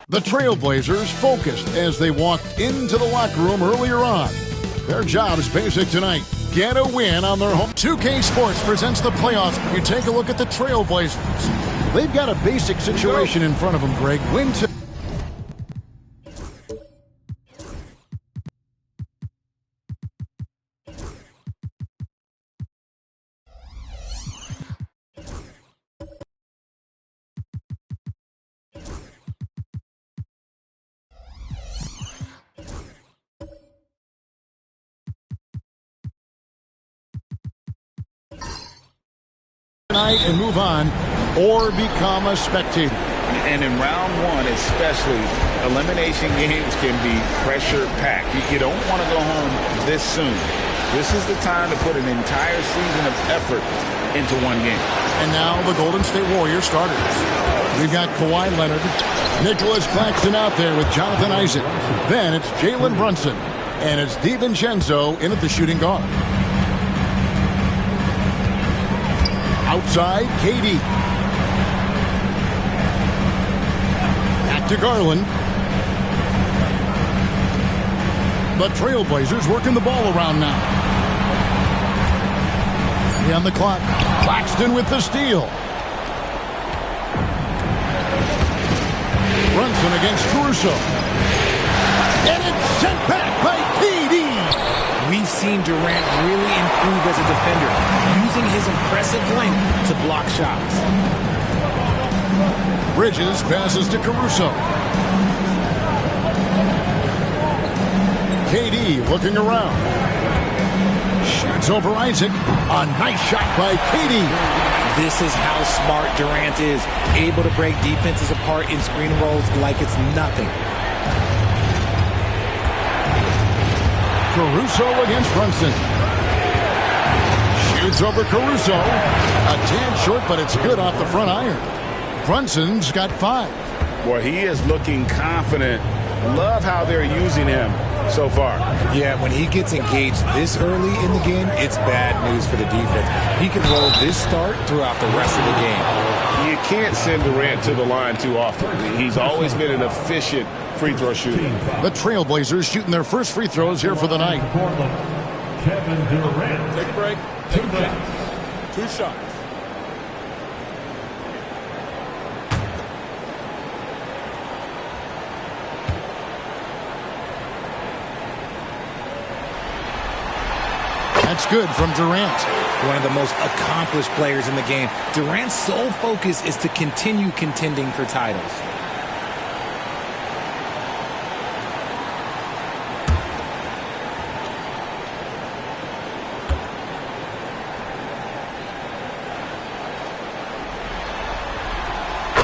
The Trailblazers focused as they walked into the locker room earlier on. Their job is basic tonight. Get a win on their home. 2K Sports presents the playoffs. You take a look at the Trailblazers. They've got a basic situation in front of them, Greg. Win to tonight and move on, or become a spectator. And in round one especially, elimination games can be pressure-packed. You don't want to go home this soon. This is the time to put an entire season of effort into one game. And now the Golden State Warriors starters. We've got Kawhi Leonard, Nicholas Claxton out there with Jonathan Isaac. Then it's Jalen Brunson, and it's DiVincenzo in at the shooting guard. Outside, KD. Back to Garland. The Trailblazers working the ball around now. On the clock. Claxton with the steal. Brunson against Caruso. And it's sent back by KD. We've seen Durant really improve as a defender, using his impressive length to block shots. Bridges passes to Caruso. KD looking around. Shoots over Isaac. A nice shot by KD. This is how smart Durant is, able to break defenses apart in screen rolls like it's nothing. Caruso against Brunson. Shoots over Caruso. A tad short, but it's good off the front iron. Brunson's got 5. Boy, he is looking confident. Love how they're using him so far. Yeah, when he gets engaged this early in the game, it's bad news for the defense. He can roll this start throughout the rest of the game. You can't send Durant to the line too often. He's always been an efficient free throw shooter. The Trailblazers shooting their first free throws here for the night. Kevin Durant. Take a break. Take a break. 2 shots. That's good from Durant. One of the most accomplished players in the game. Durant's sole focus is to continue contending for titles.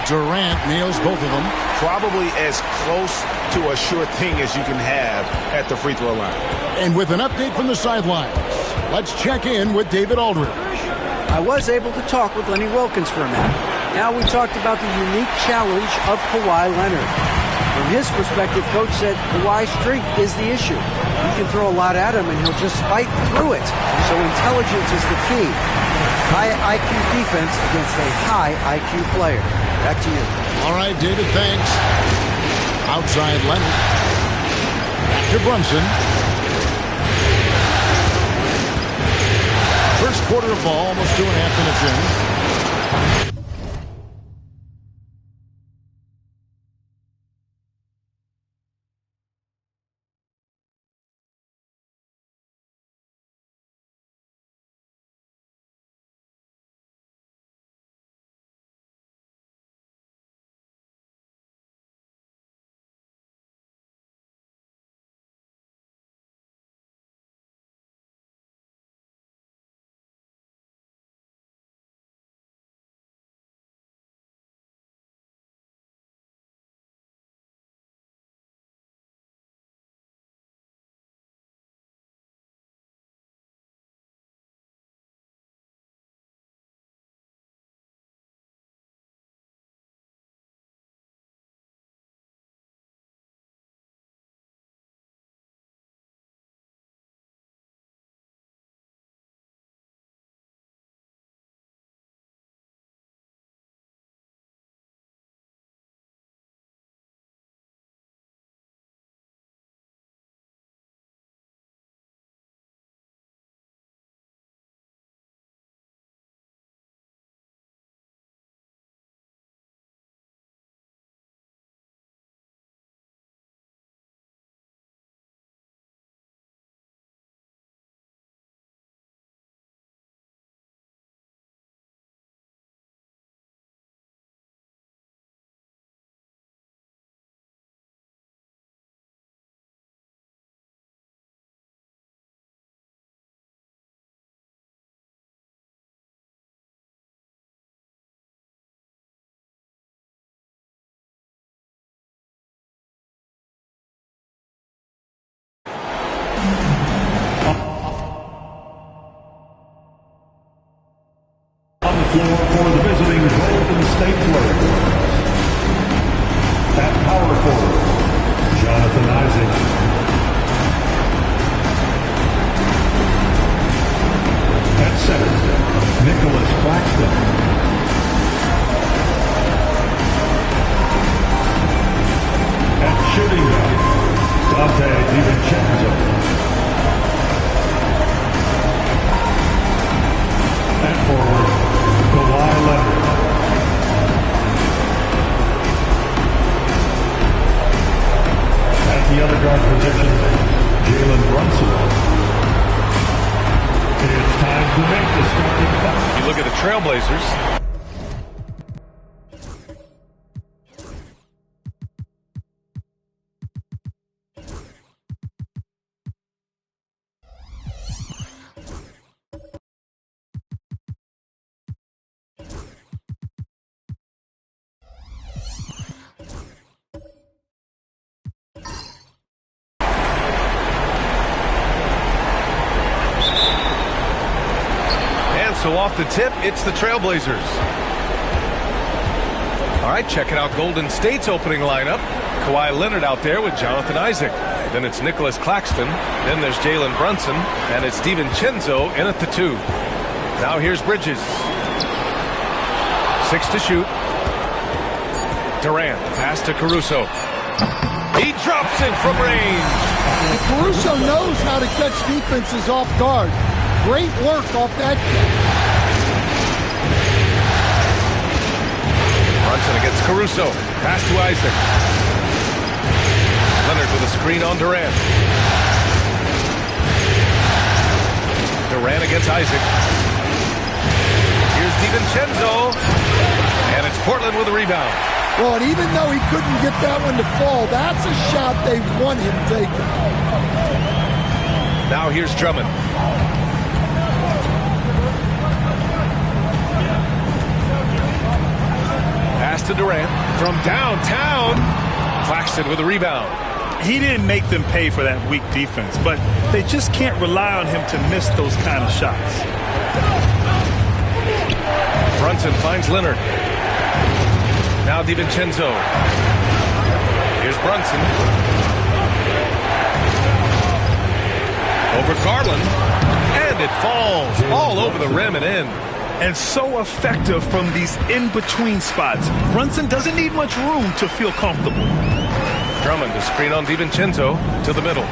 Durant nails both of them. Probably as close to a sure thing as you can have at the free throw line. And with an update from the sidelines, let's check in with David Aldridge. I was able to talk with Lenny Wilkins for a minute. Now we talked about the unique challenge of Kawhi Leonard. From his perspective, Coach said Kawhi's strength is the issue. You can throw a lot at him and he'll just fight through it. So intelligence is the key. High IQ defense against a high IQ player. Back to you. All right, David, thanks. Outside Leonard. Back to Brunson. First quarter of ball, almost 2.5 minutes in. floor for the visiting Golden State Warriors. At power forward, Jonathan Isaac. At center, Nicholas Claxton. At shooting guard, Dante DiVincenzo. At forward, Kawhi Leonard. At the other guard position, Jalen Brunson. It's time to make the starting five. You look at the Trailblazers. So off the tip, it's the Trailblazers. All right, checking out Golden State's opening lineup. Kawhi Leonard out there with Jonathan Isaac. Then it's Nicholas Claxton. Then there's Jalen Brunson. And it's DiVincenzo in at the 2. Now here's Bridges. 6 to shoot. Durant, pass to Caruso. He drops it from range. And Caruso knows how to catch defenses off guard. Great work off that kick. Brunson against Caruso. Pass to Isaac. Leonard with a screen on Durant. Durant against Isaac. Here's DiVincenzo. And it's Portland with a rebound. Well, and even though he couldn't get that one to fall, that's a shot they want him taking. Now here's Drummond. Pass to Durant from downtown. Claxton with a rebound. He didn't make them pay for that weak defense, but they just can't rely on him to miss those kind of shots. Brunson finds Leonard. Now DiVincenzo. Here's Brunson. Over Garland. And it falls all over the rim and in. And so effective from these in-between spots. Brunson doesn't need much room to feel comfortable. Drummond to screen on DiVincenzo to the middle.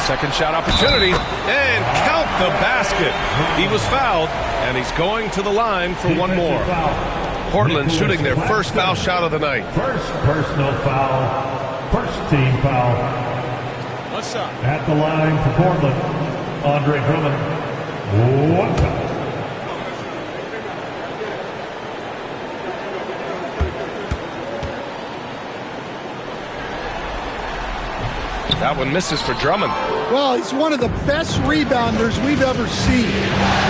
Second shot opportunity. And count the basket. He was fouled, and he's going to the line for one more. Portland shooting their first foul shot of the night. First personal foul. First team foul. What's up? At the line for Portland, Andre Drummond. One foul. That one misses for Drummond. Well, he's one of the best rebounders we've ever seen.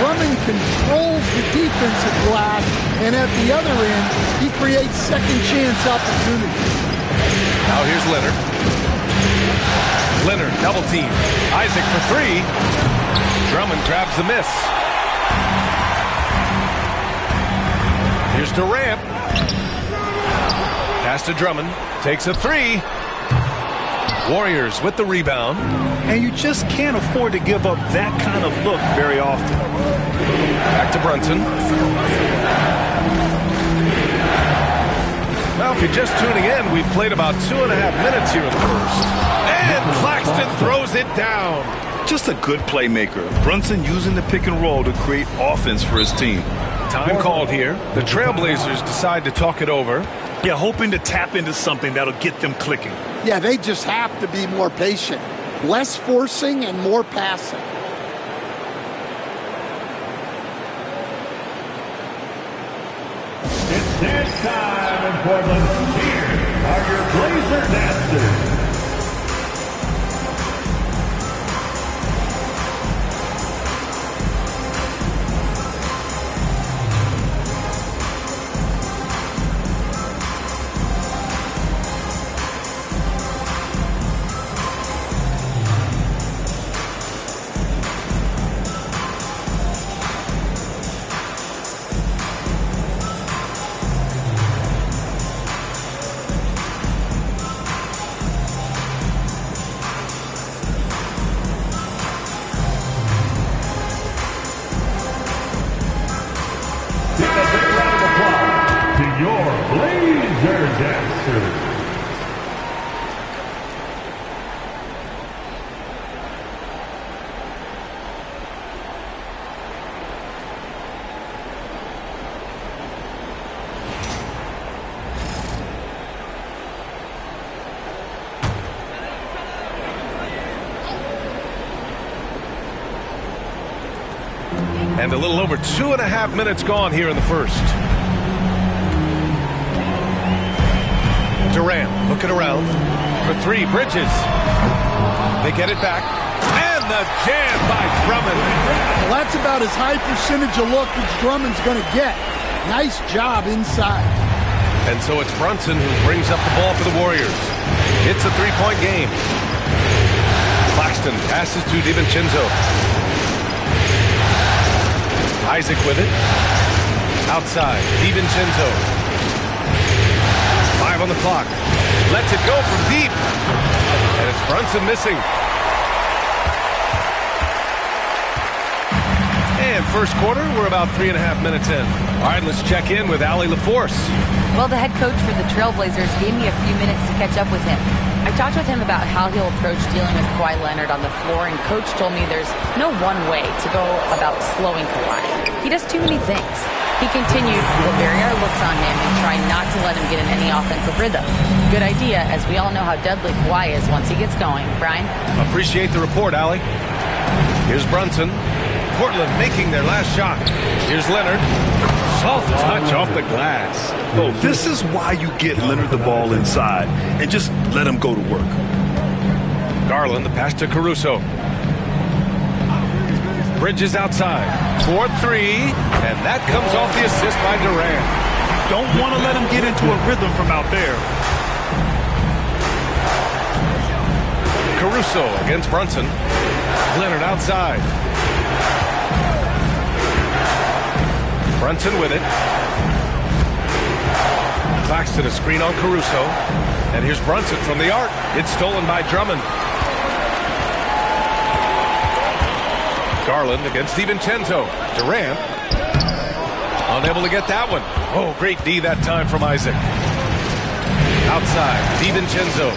Drummond controls the defensive glass, and at the other end, he creates second chance opportunities. Now here's Leonard. Leonard, double team. Isaac for 3. Drummond grabs the miss. Here's Durant. Pass to Drummond. Takes a 3. Warriors with the rebound. And you just can't afford to give up that kind of look very often. Back to Brunson. Well, if you're just tuning in, we've played about 2.5 minutes here in the first. And Claxton throws it down. Just a good playmaker. Brunson using the pick and roll to create offense for his team. Time called here. The Trailblazers decide to talk it over. Yeah, hoping to tap into something that'll get them clicking. Yeah, they just have to be more patient. Less forcing and more passing. It's dance time in Portland. Here are your Blazer dancers. And a little over 2.5 minutes gone here in the first. Durant looking around for three. Bridges. They get it back. And the jam by Drummond. Well, that's about as high percentage of look as Drummond's going to get. Nice job inside. And so it's Brunson who brings up the ball for the Warriors. It's a three-point game. Claxton passes to DiVincenzo. Isaac with it. Outside. DiVincenzo. 5 on the clock. Lets it go from deep. And it's Brunson missing. And first quarter, we're about 3.5 minutes in. All right, let's check in with Allie LaForce. Well, the head coach for the Trailblazers gave me a few minutes to catch up with him. I talked with him about how he'll approach dealing with Kawhi Leonard on the floor, and Coach told me there's no one way to go about slowing Kawhi. He does too many things. He continued, we'll vary our looks on him and try not to let him get in any offensive rhythm. Good idea, as we all know how deadly Kawhi is once he gets going. Brian? Appreciate the report, Allie. Here's Brunson. Portland making their last shot. Here's Leonard. Soft touch off the glass. Oh, this is why you get Leonard the ball inside and just let him go to work. Garland, the pass to Caruso. Bridges outside. 4-3, and that comes off the assist by Durant. Don't want to let him get into a rhythm from out there. Caruso against Brunson. Leonard outside. Brunson with it. Claxton a screen on Caruso. And here's Brunson from the arc. It's stolen by Drummond. Garland against DiVincenzo. Durant unable to get that one. Oh, great D that time from Isaac. Outside, DiVincenzo.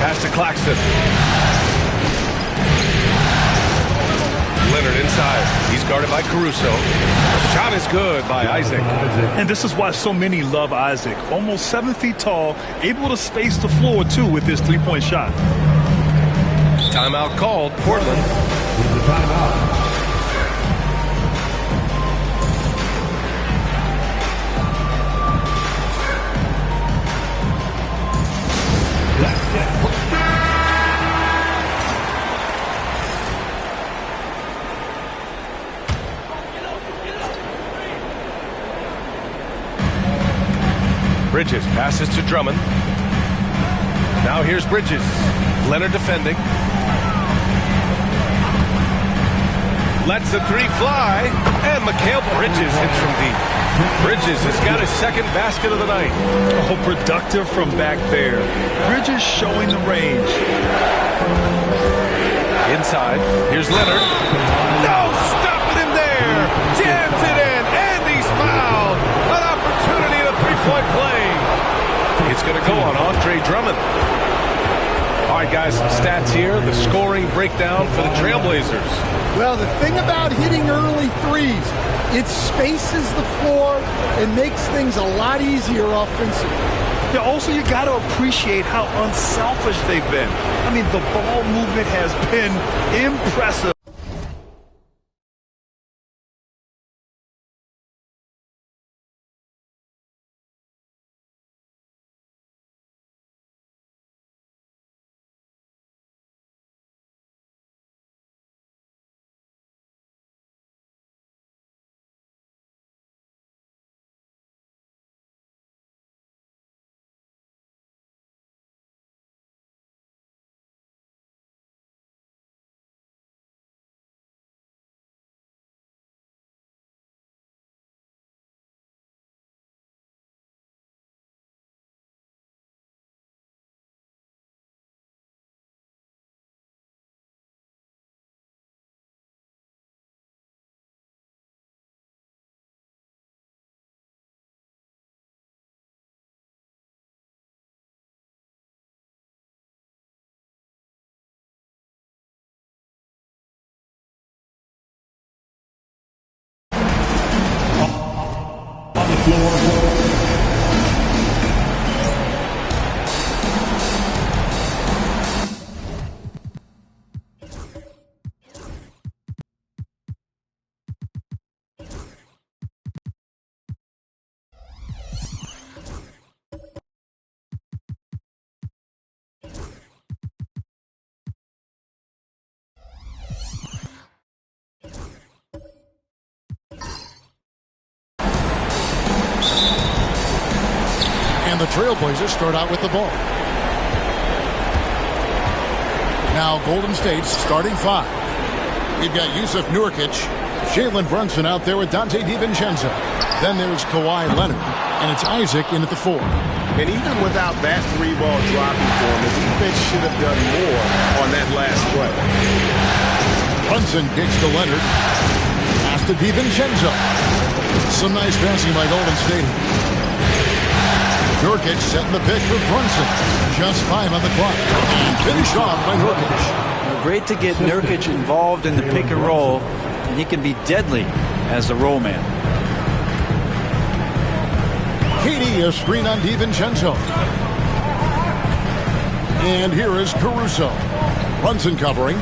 Pass to Claxton. Leonard inside. He's guarded by Caruso. Shot is good by Isaac. And this is why so many love Isaac. Almost 7 feet tall, able to space the floor, too, with his three-point shot. Timeout called. Portland. With the timeout. Bridges passes to Drummond. Now here's Bridges. Leonard defending. Lets the three fly. And Mikal Bridges hits from deep. Bridges has got his second basket of the night. Oh, productive from back there. Bridges showing the range. Inside. Here's Leonard. No, stopping him there. Jams it in. And he's fouled. An opportunity at a three-point play. It's going to go on Andre Drummond. All right, guys, some stats here. The scoring breakdown for the Trailblazers. Well, the thing about hitting early threes, it spaces the floor and makes things a lot easier offensively. Yeah, also, you got to appreciate how unselfish they've been. I mean, the ball movement has been impressive. Trailblazers start out with the ball. Now Golden State's starting five. We've got Yusuf Nurkic, Jalen Brunson out there with Dante DiVincenzo. Then there's Kawhi Leonard, and it's Isaac in at the 4. And even without that 3-ball dropping for him, the defense should have done more on that last play. Brunson kicks to Leonard. Pass to DiVincenzo. Some nice passing by Golden State. Nurkic setting the pick for Brunson. Just 5 on the clock. And finished off by Nurkic. Great to get Nurkic involved in the pick and roll, and he can be deadly as the roll man. KD, a screen on DiVincenzo. And here is Caruso. Brunson covering.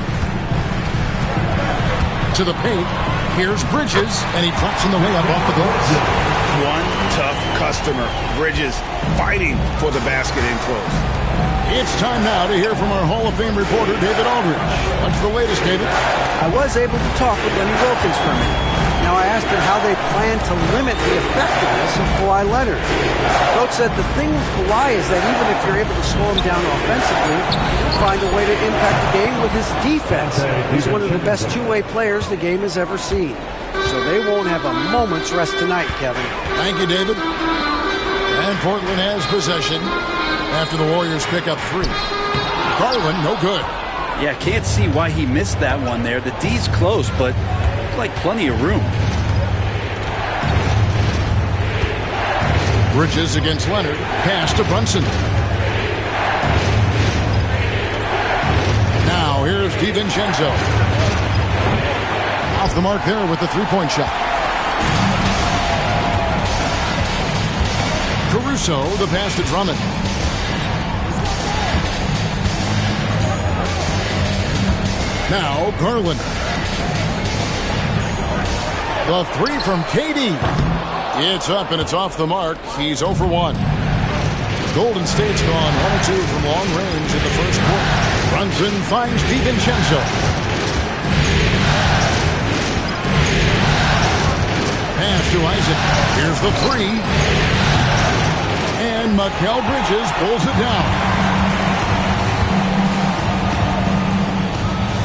To the paint. Here's Bridges, and he drops in the layup off the glass. One tough customer. Bridges fighting for the basket in close. It's time now to hear from our Hall of Fame reporter, David Aldridge. What's the latest, David? I was able to talk with Lenny Wilkins for a minute. Now I asked him how they plan to limit the effectiveness of Kawhi Leonard. Coach said the thing with Kawhi is that even if you're able to slow him down offensively, he'll find a way to impact the game with his defense. He's one of the best two-way players the game has ever seen. So they won't have a moment's rest tonight, Kevin. Thank you, David. And Portland has possession after the Warriors pick up 3. Garland, no good. Yeah, can't see why he missed that one there. The D's close, but like plenty of room. Bridges against Leonard. Pass to Brunson. Now here's DiVincenzo. Off the mark there with the three-point shot. Caruso, the pass to Drummond. Now Garland. The 3 from KD. It's up and it's off the mark. He's 0 for 1. Golden State's gone 1 or 2 from long range in the first quarter. Brunson finds DiVincenzo. Pass to Isaac. Here's the 3. And Mikal Bridges pulls it down.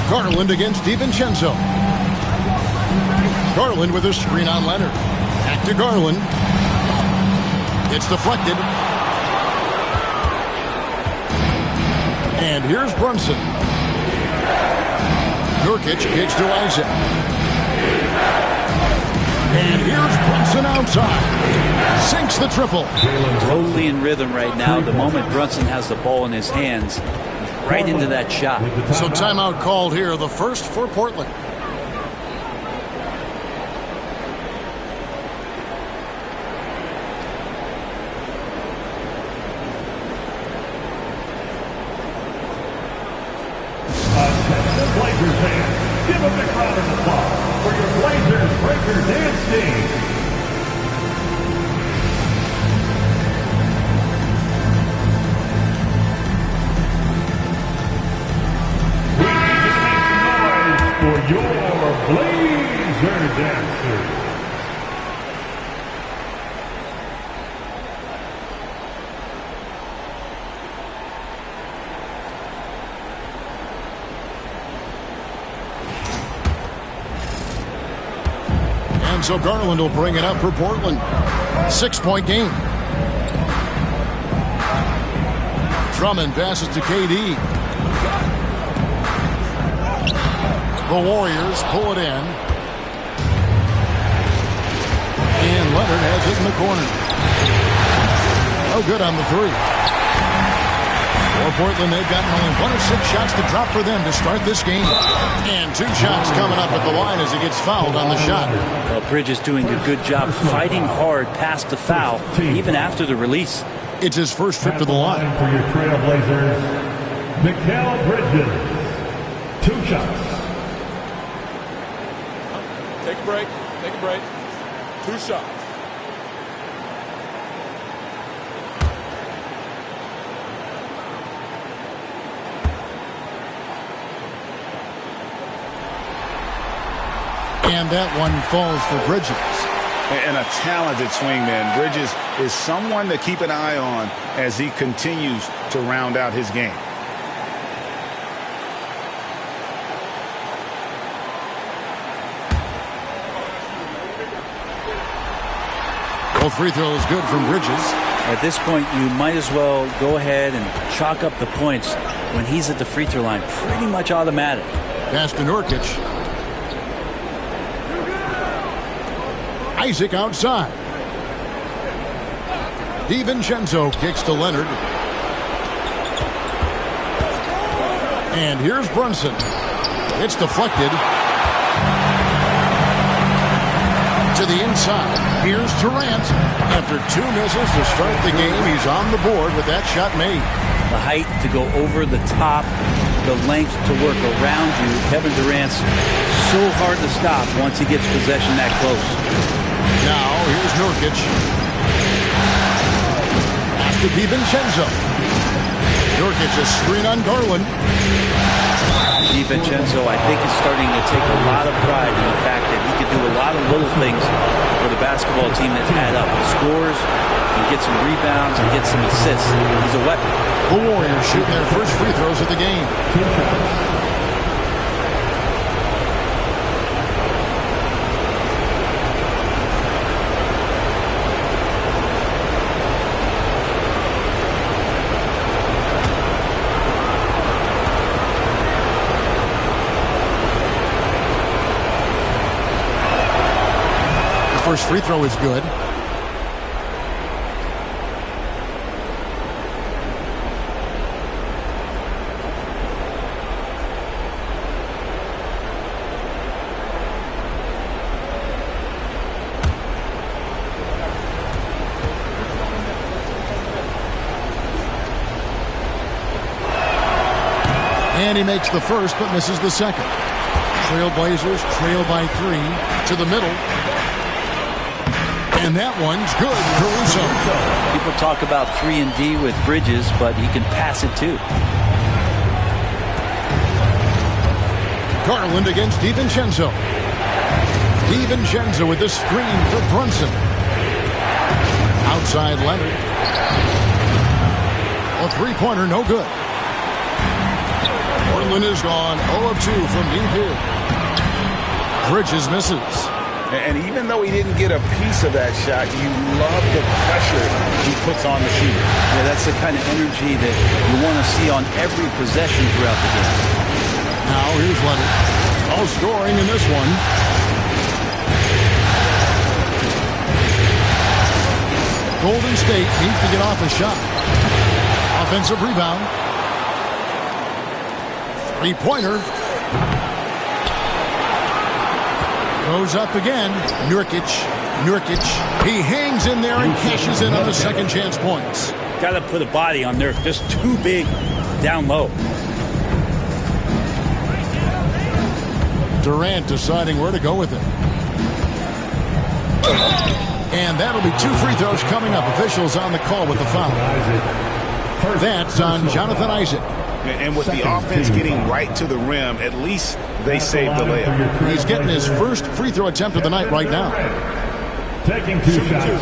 Garland against DiVincenzo. Garland with a screen on Leonard. Back to Garland. It's deflected. And here's Brunson. Nurkic kicks to Isaac. And here's Brunson outside. Sinks the triple. Totally in rhythm right now. The moment Brunson has the ball in his hands, right into that shot. So timeout called here, the first for Portland. Blazers fans, give a big round of applause for your Blazers Breaker Dance Team. We need to make some noise for your Blazer dancers. So Garland will bring it up for Portland. 6-point game. Drummond passes to KD. The Warriors pull it in. And Leonard has it in the corner. No good on the 3. For Portland, they've gotten only 1 of 6 shots to drop for them to start this game. And 2 shots coming up at the line as he gets fouled on the shot. Well, Bridges doing a good job fighting hard past the foul, even after the release. It's his first trip to the line. For your Trailblazers, Mikal Bridges. 2 shots. Take a break. Take a break. 2 shots. And that one falls for Bridges. And a talented swingman. Bridges is someone to keep an eye on as he continues to round out his game. Both free throws good from Bridges. At this point, you might as well go ahead and chalk up the points when he's at the free throw line. Pretty much automatic. Pass to Nurkic. Isaac outside. DiVincenzo kicks to Leonard. And here's Brunson. It's deflected. To the inside. Here's Durant. After 2 misses to start the game, he's on the board with that shot made. The height to go over the top, the length to work around you. Kevin Durant's so hard to stop once he gets possession that close. Now, here's Nurkic. Pass to DiVincenzo. Nurkic a screen on Garland. DiVincenzo, I think, is starting to take a lot of pride in the fact that he can do a lot of little things for the basketball team that add up. He scores, and gets some rebounds, and gets some assists. He's a weapon. The Warriors shooting their first free throws of the game. First free throw is good. And he makes the first but misses the second. Trailblazers trail by 3 to the middle. And that one's good. Caruso. People talk about 3-and-D with Bridges, but he can pass it too. Garland against DiVincenzo. DiVincenzo with the screen for Brunson. Outside Leonard. A three-pointer, no good. Portland is gone 0 of 2 from deep here. Bridges misses. And even though he didn't get a piece of that shot, you love the pressure he puts on the shooter. Yeah, that's the kind of energy that you want to see on every possession throughout the game. Now here's Leonard. All scoring in this one. Golden State needs to get off a shot. Offensive rebound. Three-pointer. Goes up again. Nurkic. He hangs in there and cashes in on the second chance points. Got to put a body on there. Just too big down low. Durant deciding where to go with it. And that'll be 2 free throws coming up. Officials on the call with the foul. That's on Jonathan Isaac. And with the offense getting right to the rim, at least they saved the layup. He's getting his first free throw attempt of the night right now. Taking 2 shots.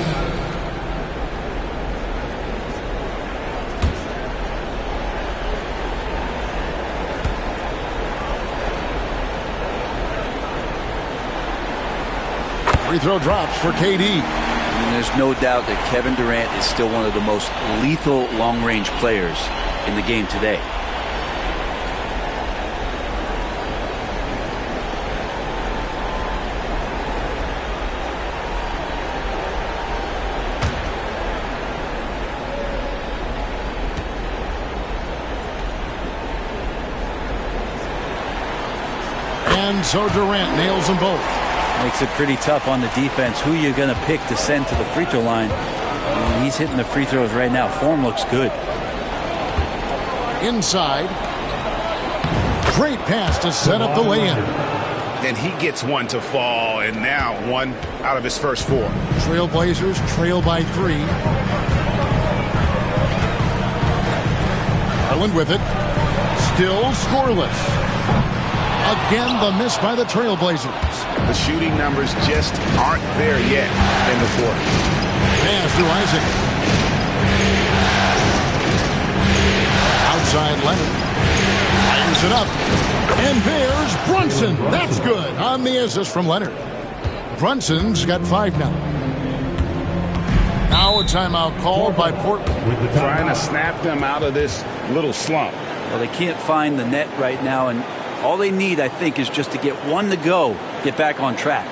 Free throw drops for KD. And there's no doubt that Kevin Durant is still one of the most lethal long-range players in the game today. And so Durant nails them both. Makes it pretty tough on the defense. Who you're going to pick to send to the free throw line. I mean, he's hitting the free throws right now. Form looks good. Inside. Great pass to set up the lay-in. Then he gets one to fall, and now 1 out of his first 4. Trailblazers trail by 3. Garland with it. Still scoreless. A Again, the miss by the Trailblazers. The shooting numbers just aren't there yet in the quarter. Pass to Isaac. Outside Leonard. Fires it up. And there's Brunson. That's good on the assist from Leonard. Brunson's got 5 now. Now a timeout called by Portland. Trying to snap them out of this little slump. Well, they can't find the net right now, and all they need, I think, is just to get one to go, get back on track.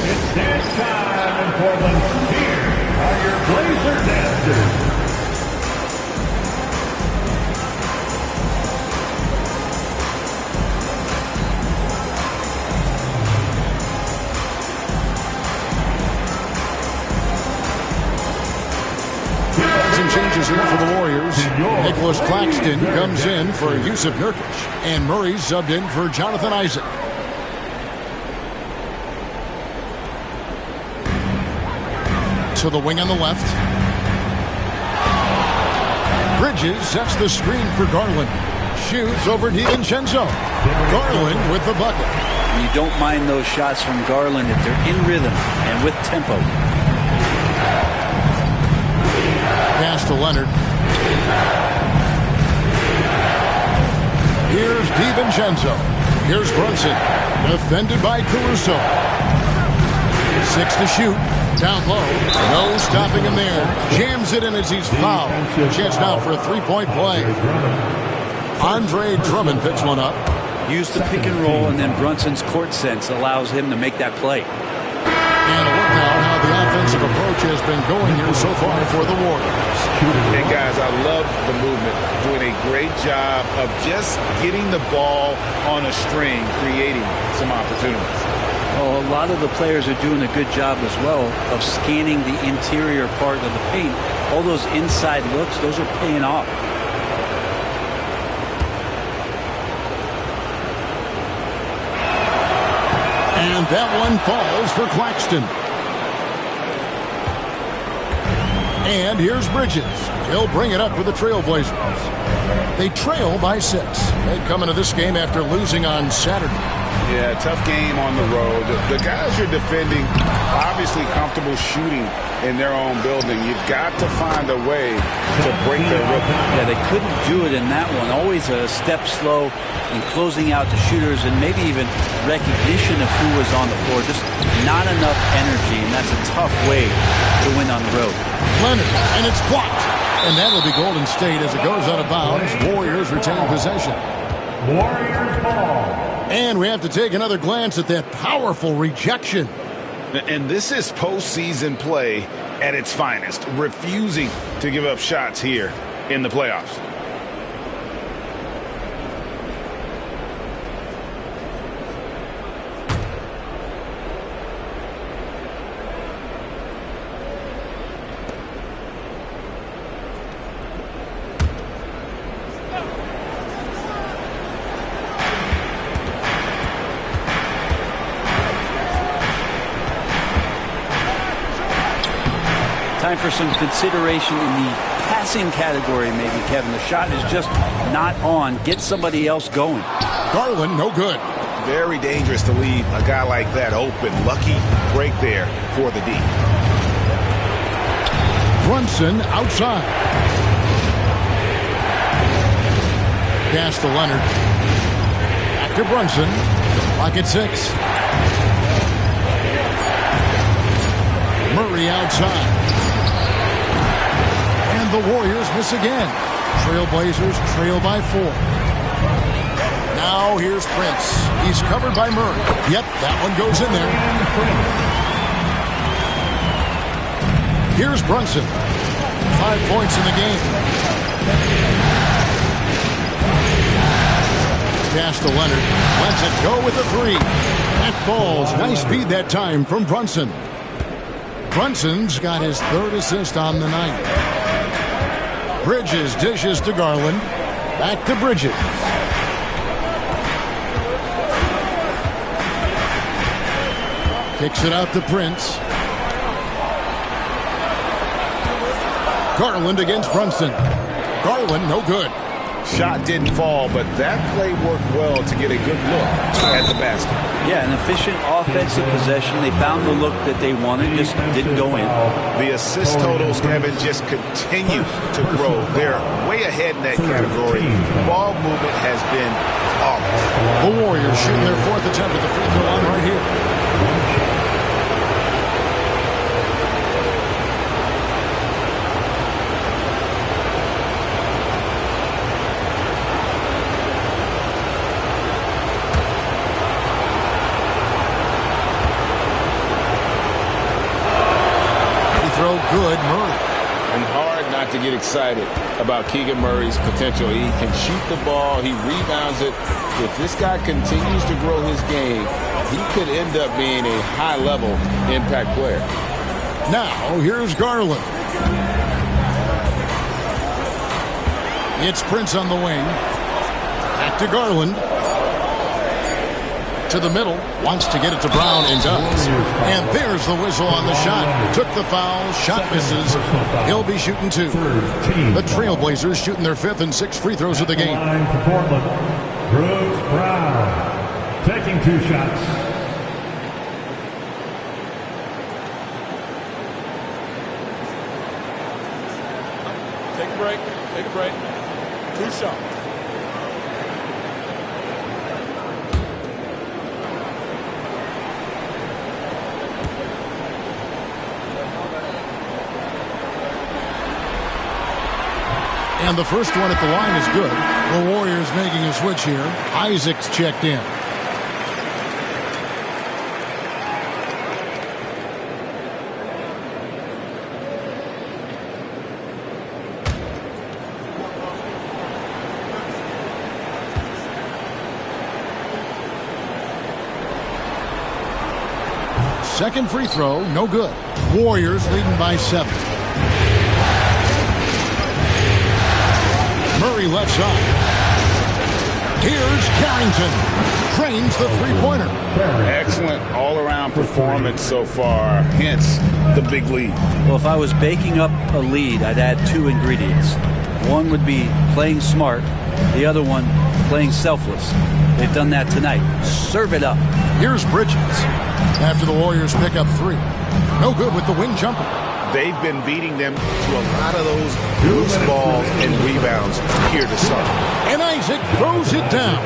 It's dance time in Portland. Here are your Blazer dancers. Some changes here for the Warriors. Nicholas Claxton comes in for Yusuf Nurkic, and Murray's subbed in for Jonathan Isaac. To the wing on the left. Bridges sets the screen for Garland. Shoots over DiVincenzo. Garland with the bucket. And you don't mind those shots from Garland if they're in rhythm and with tempo. Pass to Leonard. Here's DiVincenzo. Here's Brunson. Defended by Caruso. 6 to shoot. Down low. No stopping him there. Jams it in as he's fouled. Chance now for a three-point play. Andre Drummond picks one up. Use the pick and roll, and then Brunson's court sense allows him to make that play. And a look now how the offensive approach has been going here so far for the Warriors. And guys, I love the movement. Doing a great job of just getting the ball on a string, creating some opportunities. Well, a lot of the players are doing a good job as well of scanning the interior part of the paint. All those inside looks, those are paying off. And that one falls for Claxton. And here's Bridges. He'll bring it up with the Trailblazers. They trail by 6. They come into this game after losing on Saturday. Yeah, tough game on the road. The guys you're defending, obviously comfortable shooting in their own building. You've got to find a way to break their rhythm. Yeah, they couldn't do it in that one. Always a step slow in closing out the shooters, and maybe even recognition of who was on the floor. Just not enough energy, and that's a tough way to win on the road. Leonard, and it's blocked. And that'll be Golden State as it goes out of bounds. Warriors retain possession. Warriors ball. And we have to take another glance at that powerful rejection. And this is postseason play at its finest, refusing to give up shots here in the playoffs. Time for some consideration in the passing category, maybe, Kevin. The shot is just not on. Get somebody else going. Garland, no good. Very dangerous to leave a guy like that open. Lucky break there for the D. Brunson outside. Pass to Leonard. Back to Brunson. Clock at 6. Murray outside. And the Warriors miss again. Trailblazers trail by 4. Now here's Prince. He's covered by Murray. Yep, that one goes in there. Here's Brunson. 5 points in the game. Pass to Leonard. Lets it go with the 3. That falls. Nice speed that time from Brunson. Brunson's got his 3rd assist on the night. Bridges dishes to Garland. Back to Bridges. Kicks it out to Prince. Garland against Brunson. Garland, no good. Shot didn't fall, but that play worked well to get a good look at the basket. Yeah, an efficient offensive possession. They found the look that they wanted, just didn't go in. The assist totals, Kevin, just continue to grow. They're way ahead in that category. Ball movement has been flawless. The Warriors shooting their 4th attempt at the free throw line right here. Good Murray. And hard not to get excited about Keegan Murray's potential. He can shoot the ball. He rebounds it. If this guy continues to grow his game, he could end up being a high-level impact player. Now, here's Garland. It's Prince on the wing. Back to Garland. To the middle, wants to get it to Brown and does. And there's the whistle on the shot. Took the foul, shot misses. He'll be shooting 2. The Trailblazers shooting their 5th and 6th free throws of the game. For Portland, Bruce Brown taking 2 shots. Take a break. Take a break. 2 shots. And the first one at the line is good. The Warriors making a switch here. Isaac's checked in. Second free throw, no good. Warriors leading by 7. Murray left side. Here's Carrington. Trains the three-pointer. Excellent all-around performance so far, hence the big lead. Well, if I was baking up a lead, I'd add 2 ingredients. One would be playing smart. The other one, playing selfless. They've done that tonight. Serve it up. Here's Bridges. After the Warriors pick up 3. No good with the wing jumper. They've been beating them to a lot of those loose balls and rebounds here to start. And Isaac throws it down.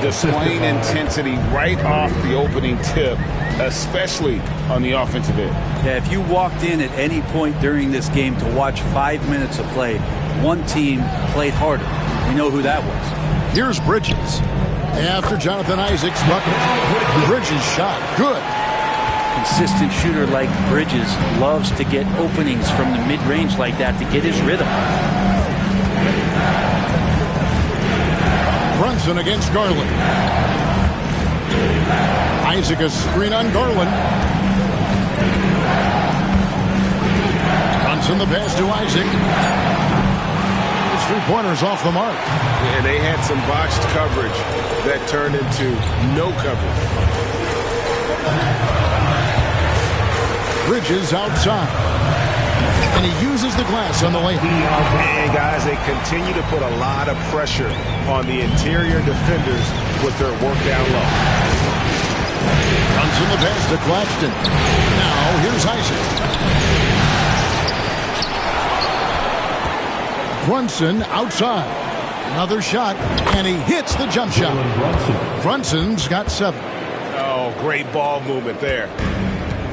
Displaying intensity right off the opening tip, especially on the offensive end. Yeah, if you walked in at any point during this game to watch 5 minutes of play, one team played harder. We know who that was. Here's Bridges. After Jonathan Isaac's bucket, Bridges shot good. Consistent shooter like Bridges loves to get openings from the mid-range like that to get his rhythm. Brunson against Garland. Isaac a screen on Garland. Brunson the pass to Isaac. His three-pointers off the mark. And they had some botched coverage that turned into no coverage. Bridges outside. And he uses the glass on the way. And guys, they continue to put a lot of pressure on the interior defenders with their work down low. Runs in the pass to Claxton. Now here's Isaac. Brunson outside. Another shot, and he hits the jump shot. Brunson's got 7. Oh, great ball movement there.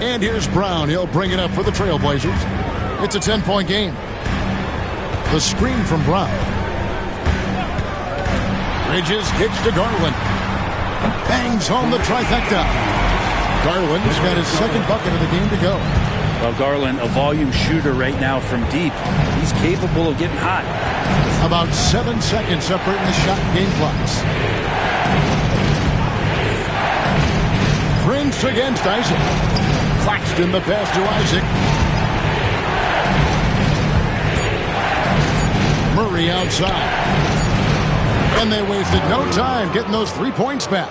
And here's Brown. He'll bring it up for the Trailblazers. It's a 10-point game. The screen from Brown. Bridges kicks to Garland. Bangs home the trifecta. Garland's got his second bucket of the game to go. Well, Garland, a volume shooter right now from deep. He's capable of getting hot. About 7 seconds separating the shot and game clocks. Prince against Isaac. Claxton the pass to Isaac. Murray outside. And they wasted no time getting those 3 points back.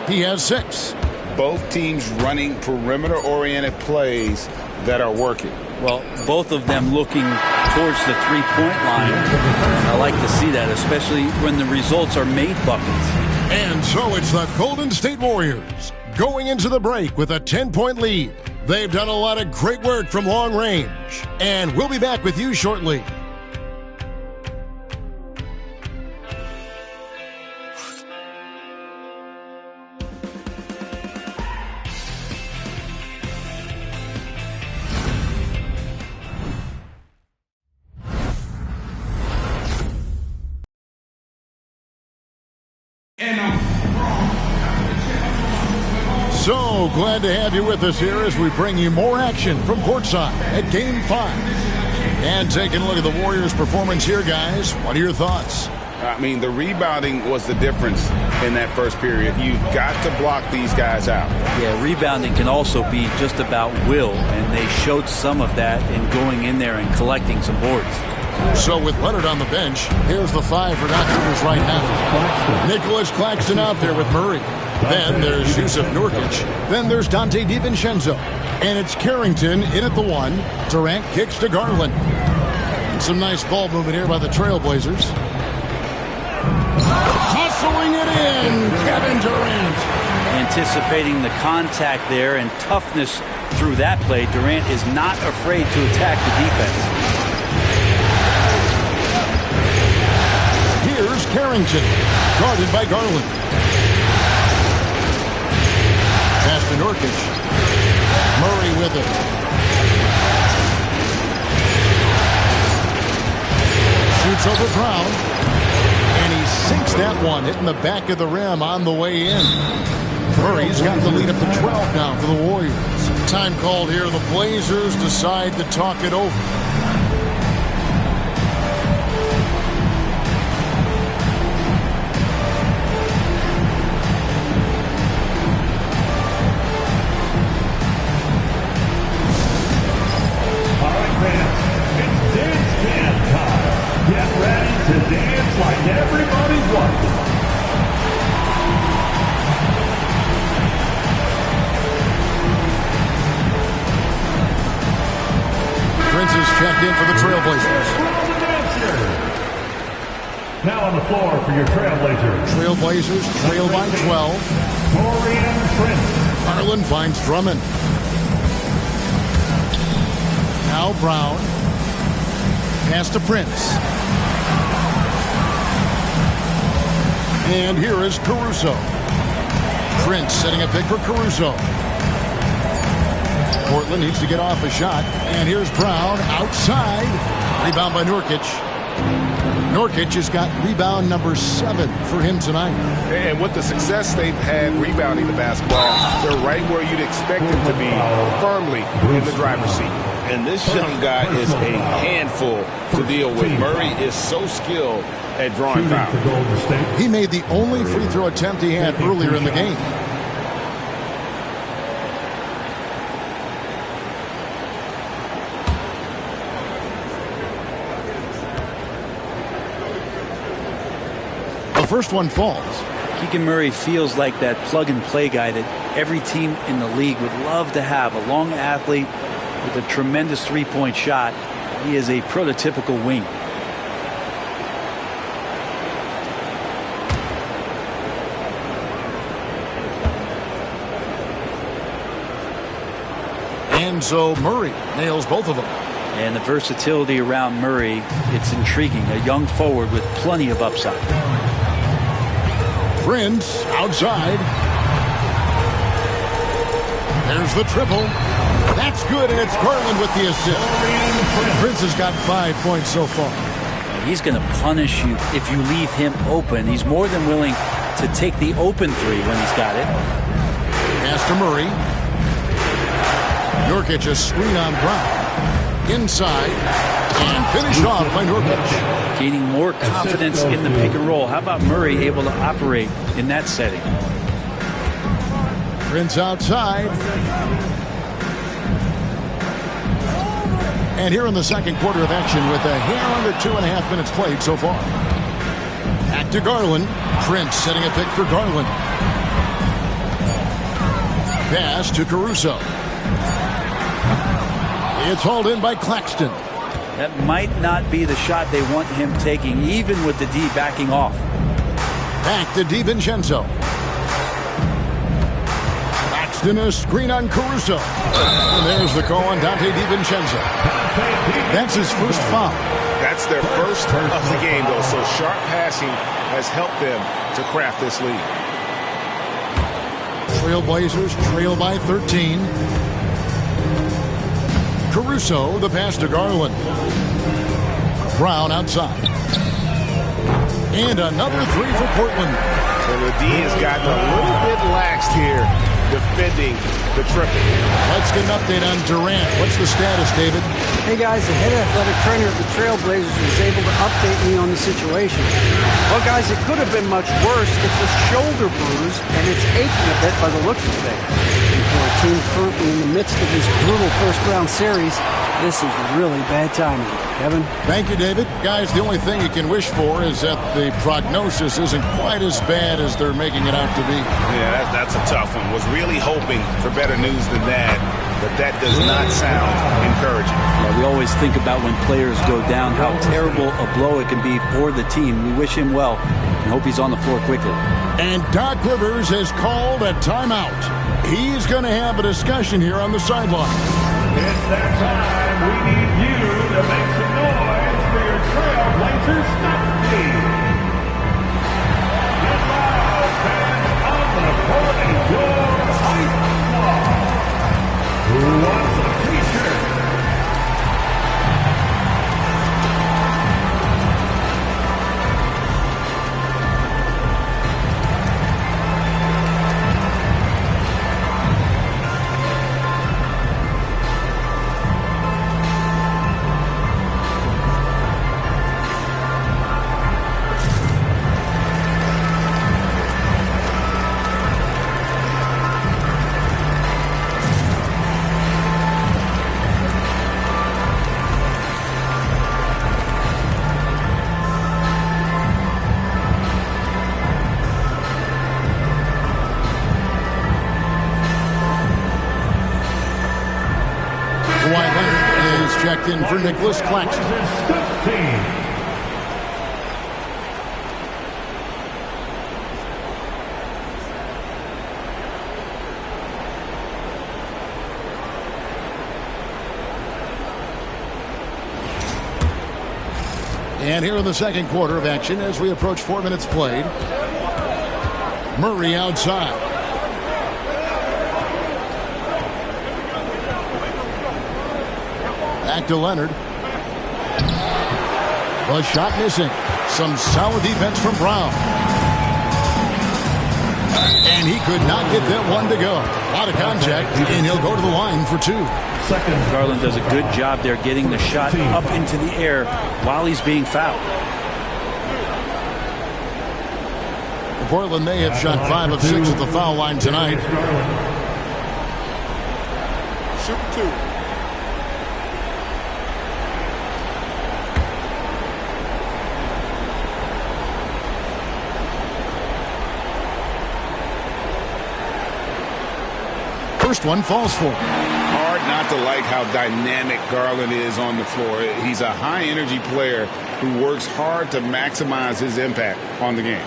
He has 6. Both teams running perimeter-oriented plays that are working. Well, both of them looking towards the three-point line. I like to see that, especially when the results are made buckets. And so it's the Golden State Warriors going into the break with a 10-point lead. They've done a lot of great work from long range. And we'll be back with you shortly. So glad to have you with us here as we bring you more action from courtside at Game 5. And taking a look at the Warriors' performance here, guys. What are your thoughts? I mean, the rebounding was the difference in that first period. You've got to block these guys out. Yeah, rebounding can also be just about will, and they showed some of that in going in there and collecting some boards. So with Leonard on the bench, here's the 5 for Doc Rivers right now. Nicholas Claxton out there with Murray. Then there's Jusuf Nurkic. Then there's Dante DiVincenzo. And it's Carrington in at the 1. Durant kicks to Garland. And some nice ball movement here by the Trailblazers. Hustling it in, Kevin Durant. Anticipating the contact there and toughness through that play, Durant is not afraid to attack the defense. Here's Carrington, guarded by Garland. Pass to Nurkic. Murray with it. Shoots over Brown. And he sinks that one, hitting the back of the rim on the way in. Murray's got the lead up to 12 now for the Warriors. Time called here. The Blazers decide to talk it over. To dance like everybody's watching. Prince is checked in for the Trailblazers. Now on the floor for your Trailblazers. Trailblazers trail by 12. Taurean Prince. Garland finds Drummond. Now Brown. Pass to Prince. And here is Caruso. Prince setting a pick for Caruso. Portland needs to get off a shot. And here's Brown outside. Rebound by Nurkic. Nurkic has got rebound number 7 for him tonight. And with the success they've had rebounding the basketball, they're right where you'd expect them to be, firmly in the driver's seat. And this young guy is a handful to deal with. Murray is so skilled at drawing foul. He made the only free throw attempt he had earlier in the game. The first one falls. Keegan Murray feels like that plug-and-play guy that every team in the league would love to have. A long athlete with a tremendous three-point shot. He is a prototypical wing. And so Murray nails both of them. And the versatility around Murray, it's intriguing. A young forward with plenty of upside. Prince outside. There's the triple. That's good, and it's Garland with the assist. Prince has got 5 points so far. He's going to punish you if you leave him open. He's more than willing to take the open three when he's got it. Pass to Murray. Nurkic a screen on Brown. Inside. And finished off by Nurkic. Gaining more confidence in the pick and roll. How about Murray able to operate in that setting? Prince outside. And here in the second quarter of action with a hair under 2.5 minutes played so far. Back to Garland. Prince setting a pick for Garland. Pass to Caruso. It's hauled in by Claxton. That might not be the shot they want him taking, even with the D backing off. Back to DiVincenzo. Paxton a screen on Caruso. And there's the call on Dante DiVincenzo. That's his first foul. That's their first of the game, though, so sharp passing has helped them to craft this lead. Trailblazers trail by 13. Caruso, the pass to Garland. Brown outside. And another three for Portland. And the D has gotten a little bit laxed here defending the triple. Let's get an update on Durant. What's the status, David? Hey guys, the head athletic trainer of the Trailblazers was able to update me on the situation. Well guys, it could have been much worse. It's a shoulder bruise and it's aching a bit by the looks of things. And for a team currently in the midst of this brutal first round series, this is really bad timing. Kevin? Thank you, David. Guys, the only thing you can wish for is that the prognosis isn't quite as bad as they're making it out to be. Yeah, that's a tough one. Was really hoping for better news than that, but that does not sound encouraging. Yeah, we always think about when players go down, how terrible a blow it can be for the team. We wish him well and hope he's on the floor quickly. And Doc Rivers has called a timeout. He's going to have a discussion here on the sideline. It's that time. We need you to make some noise for your Trailblazers stat team. Get loud, fans on the court and your hype squad. Who wants a t-shirt? Checked in for Nicholas Claxton. And here in the second quarter of action as we approach 4 minutes played. Murray outside. Back to Leonard. A shot missing. Some solid defense from Brown. And he could not get that one to go. A lot of contact, and he'll go to the line for two. Garland does a good job there getting the shot up into the air while he's being fouled. Portland may have shot 5 of 6 at the foul line tonight. Shoot two. First one falls for him. Hard not to like how dynamic Garland is on the floor. He's a high-energy player who works hard to maximize his impact on the game.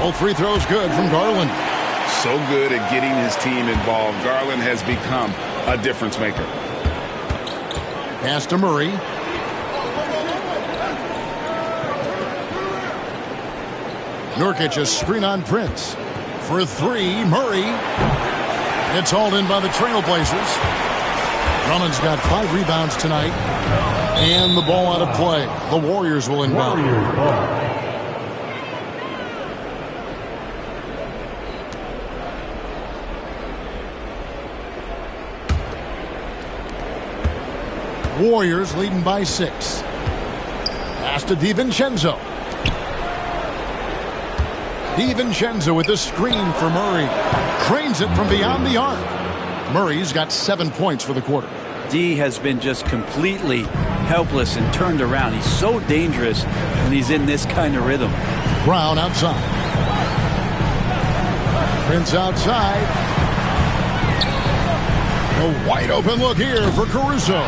All free throws good from Garland. So good at getting his team involved. Garland has become a difference maker. Pass to Murray. Nurkic a screen on Prince. For three, Murray. It's hauled in by the Trailblazers. Drummond's got 5 rebounds tonight. And the ball out of play. The Warriors will inbound. Warriors leading by 6. Pass to DiVincenzo. DiVincenzo with the screen for Murray. Trains it from beyond the arc. Murray's got 7 points for the quarter. D has been just completely helpless and turned around. He's so dangerous when he's in this kind of rhythm. Brown outside. Prince outside. A wide open look here for Caruso.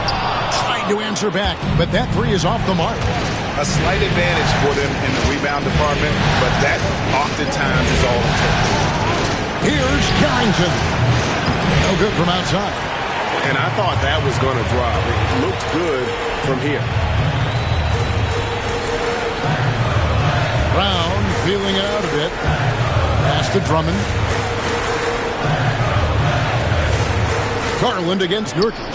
Trying to answer back, but that three is off the mark. A slight advantage for them in the rebound department, but that oftentimes is all it takes. Here's Carrington. No good from outside. And I thought that was going to drop. It looked good from here. Brown feeling it out a bit. Pass to Drummond. Garland against Nurkic.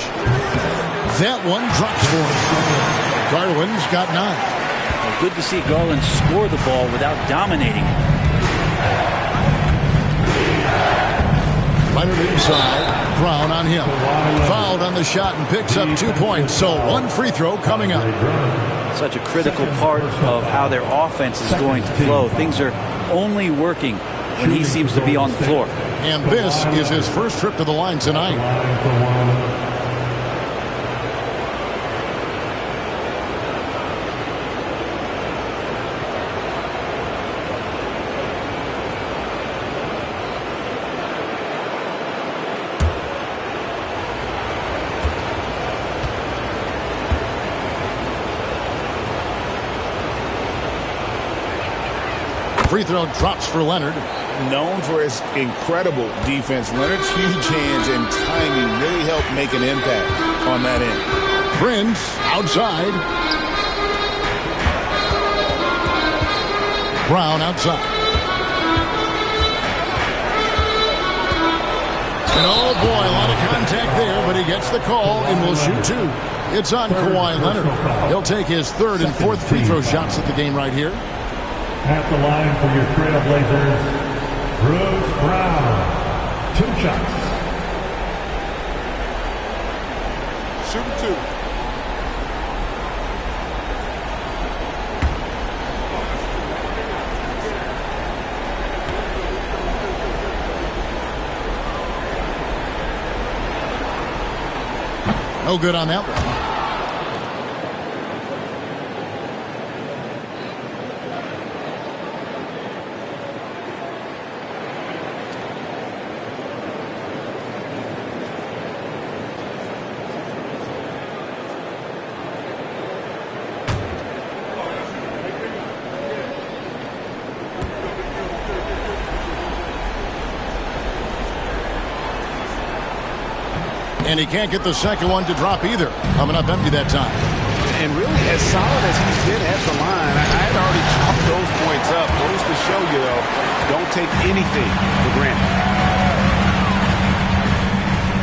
That one drops for him. Garland's got 9. Well, good to see Garland score the ball without dominating it. Leonard inside. Brown on him. Fouled on the shot and picks up 2 points. So 1 free throw coming up. Such a critical part of how their offense is going to flow. Things are only working when he seems to be on the floor. And this is his first trip to the line tonight. Free throw drops for Leonard. Known for his incredible defense, Leonard's huge hands and timing really helped make an impact on that end. Prince outside. Brown outside. And oh boy, a lot of contact there, but he gets the call and will shoot 2. It's on Kawhi Leonard. He'll take his 3rd and 4th free throw shots at the game right here. At the line for your Trailblazers, Bruce Brown. 2 shots. Shooting 2. No good on that one. And he can't get the second one to drop either. Coming up empty that time. And really, as solid as he's been at the line, I had already chalked those points up. Goes to show you, though, don't take anything for granted.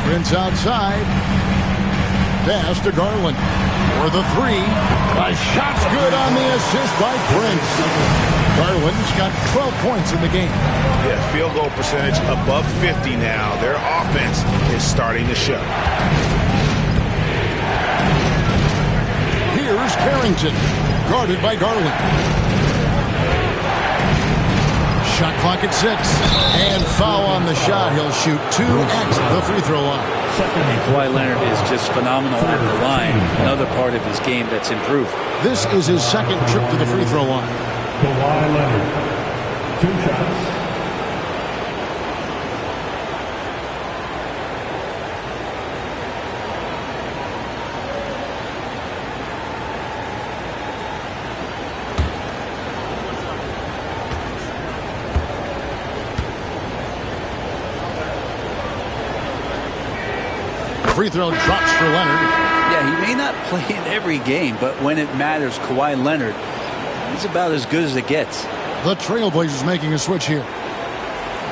Prince outside. Pass to Garland. For the 3. A shot's good on the assist by Prince. Garland's got 12 points in the game. Yeah, field goal percentage above 50 now. Their offense is starting to show. Here's Carrington, guarded by Garland. Shot clock at 6. And foul on the shot. He'll shoot 2 at the free throw line. And Kawhi Leonard is just phenomenal at the line. Another part of his game that's improved. This is his 2nd trip to the free throw line. Kawhi Leonard. 2 shots. Free throw drops for Leonard. Yeah, he may not play in every game, but when it matters, Kawhi Leonard, he's about as good as it gets. The Trailblazers making a switch here.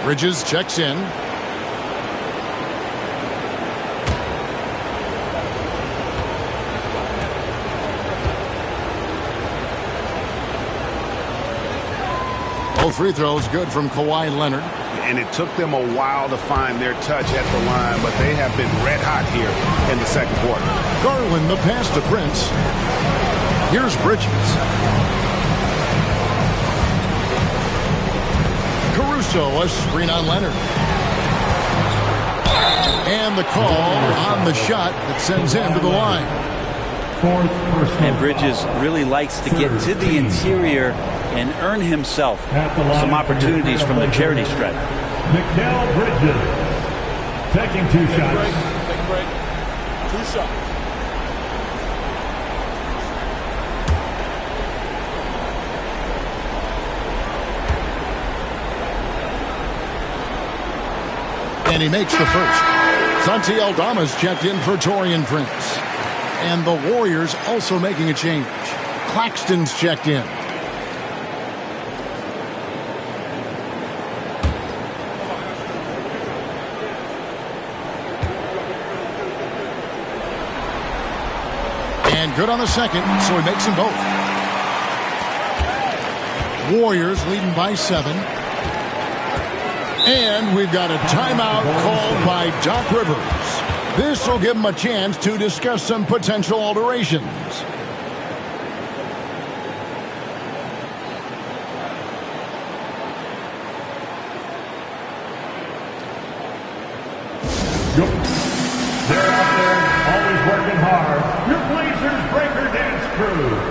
Bridges checks in. Both free throws good from Kawhi Leonard. And it took them a while to find their touch at the line, but they have been red hot here in the 2nd quarter. Garland the pass to Prince. Here's Bridges. Caruso, a screen on Leonard. And the call on the shot that sends him to the line. 4th personal And Bridges really likes to get to the interior and earn himself some opportunities from the charity stripe. Mikal Bridges taking 2 shots. Take a break. 2 shots. And he makes the first. Santi Aldama's checked in for Taurean Prince. And the Warriors also making a change. Claxton's checked in. And good on the second, so he makes them both. Warriors leading by 7. And we've got a timeout called by Doc Rivers. This will give him a chance to discuss some potential alterations. They're out there, always working hard. Your Blazers Breaker Dance Crew.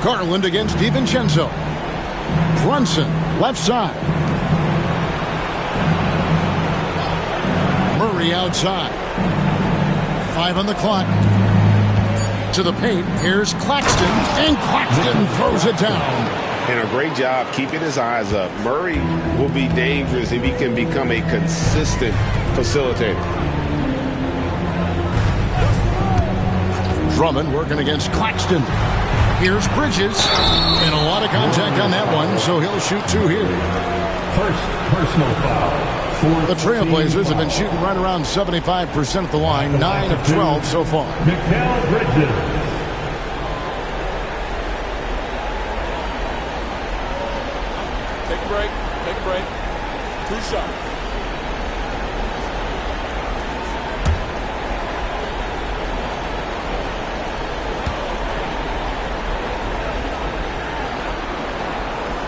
Garland against DiVincenzo. Brunson, left side. Murray outside. 5 on the clock. To the paint, here's Claxton, and Claxton throws it down. And a great job keeping his eyes up. Murray will be dangerous if he can become a consistent facilitator. Drummond working against Claxton. Here's Bridges, and a lot of contact on that one, so he'll shoot 2 here. First personal foul. The Trailblazers have been shooting right around 75% at the line, 9 of 12 so far. Mikal Bridges. Take a break. Take a break. 2 shots.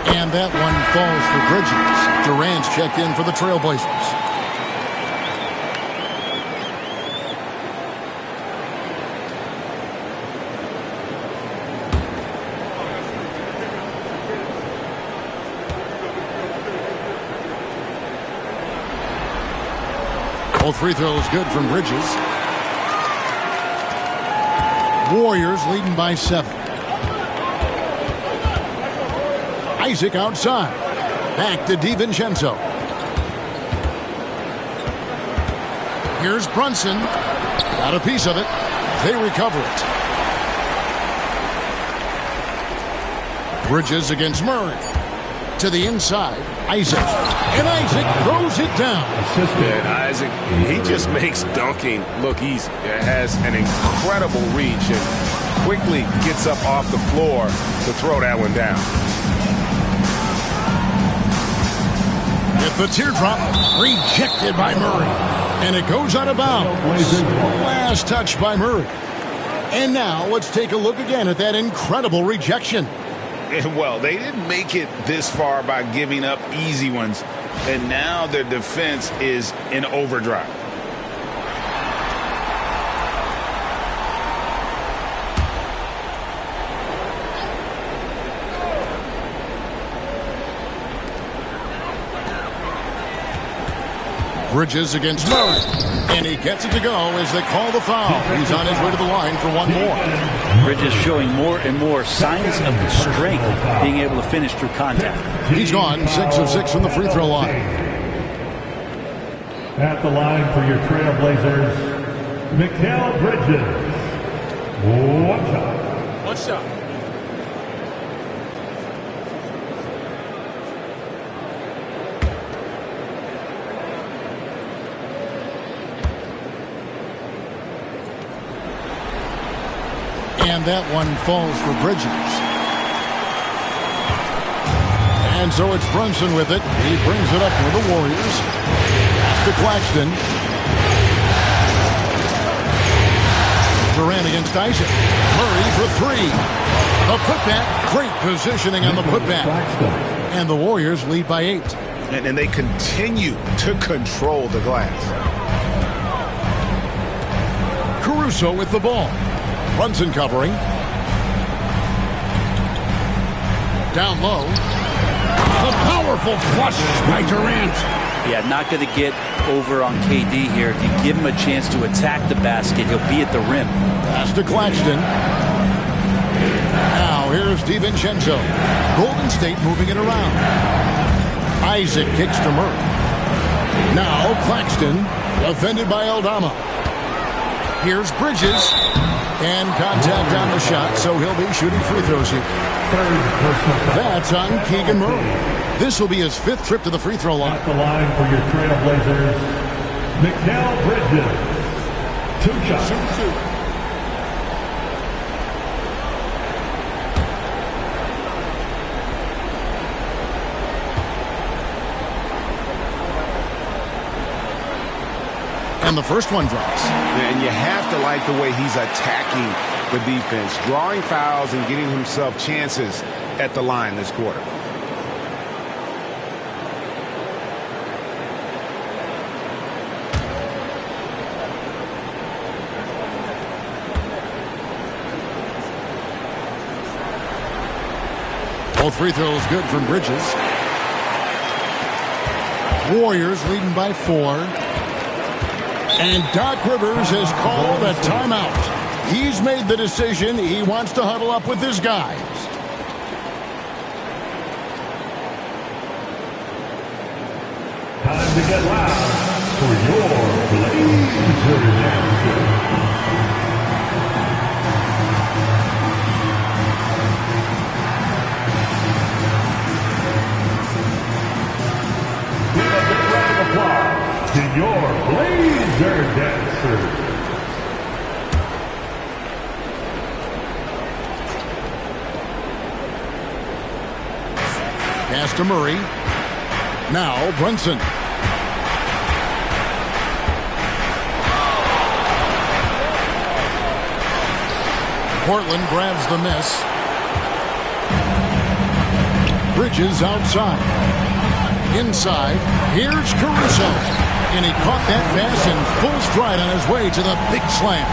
And that one falls for Bridges. Durant's checked in for the Trailblazers. Both free throws good from Bridges. Warriors leading by 7. Isaac outside. Back to DiVincenzo. Here's Brunson. Got a piece of it. They recover it. Bridges against Murray. To the inside. Isaac. And Isaac throws it down. And Isaac, he just makes dunking look easy. It has an incredible reach and quickly gets up off the floor to throw that one down. If the teardrop rejected by Murray. And it goes out of bounds. Last touch by Murray. And now let's take a look again at that incredible rejection. And well, they didn't make it this far by giving up easy ones. And now their defense is in overdrive. Bridges against Murray. And he gets it to go as they call the foul. He's on his way to the line for one more. Bridges showing more and more signs of the strength, being able to finish through contact. He's gone 6 of 6 from the free throw line. At the line for your Trailblazers, Mikal Bridges. 1 shot. 1 shot. And that one falls for Bridges. And so it's Brunson with it. He brings it up for the Warriors. Pass to Claxton. Durant against Isaac. Murray for three. A putback. Great positioning on the putback. And the Warriors lead by 8. And they continue to control the glass. Caruso with the ball. Brunson covering. Down low. A powerful flush by Durant. Yeah, not going to get over on KD here. If you give him a chance to attack the basket, he'll be at the rim. Pass to Claxton. Now here's DiVincenzo. Golden State moving it around. Isaac kicks to Murray. Now Claxton, defended by Aldama. Here's Bridges. And contact on the shot, so he'll be shooting free throws here. That's on Keegan Murray. This will be his 5th trip to the free throw line. At the line for your Trailblazers, Mikal Bridges. 2 shots. And the first one drops. And you have to like the way he's attacking the defense, drawing fouls and getting himself chances at the line this quarter. Both free throws good from Bridges. Warriors leading by 4. And Doc Rivers has called a timeout. He's made the decision. He wants to huddle up with his guys. Time to get loud for your Blazer Dancer. To your Blazer Dancers. Pass to Murray. Now Brunson. Portland grabs the miss. Bridges outside. Inside, here's Caruso. And he caught that pass in full stride on his way to the big slam.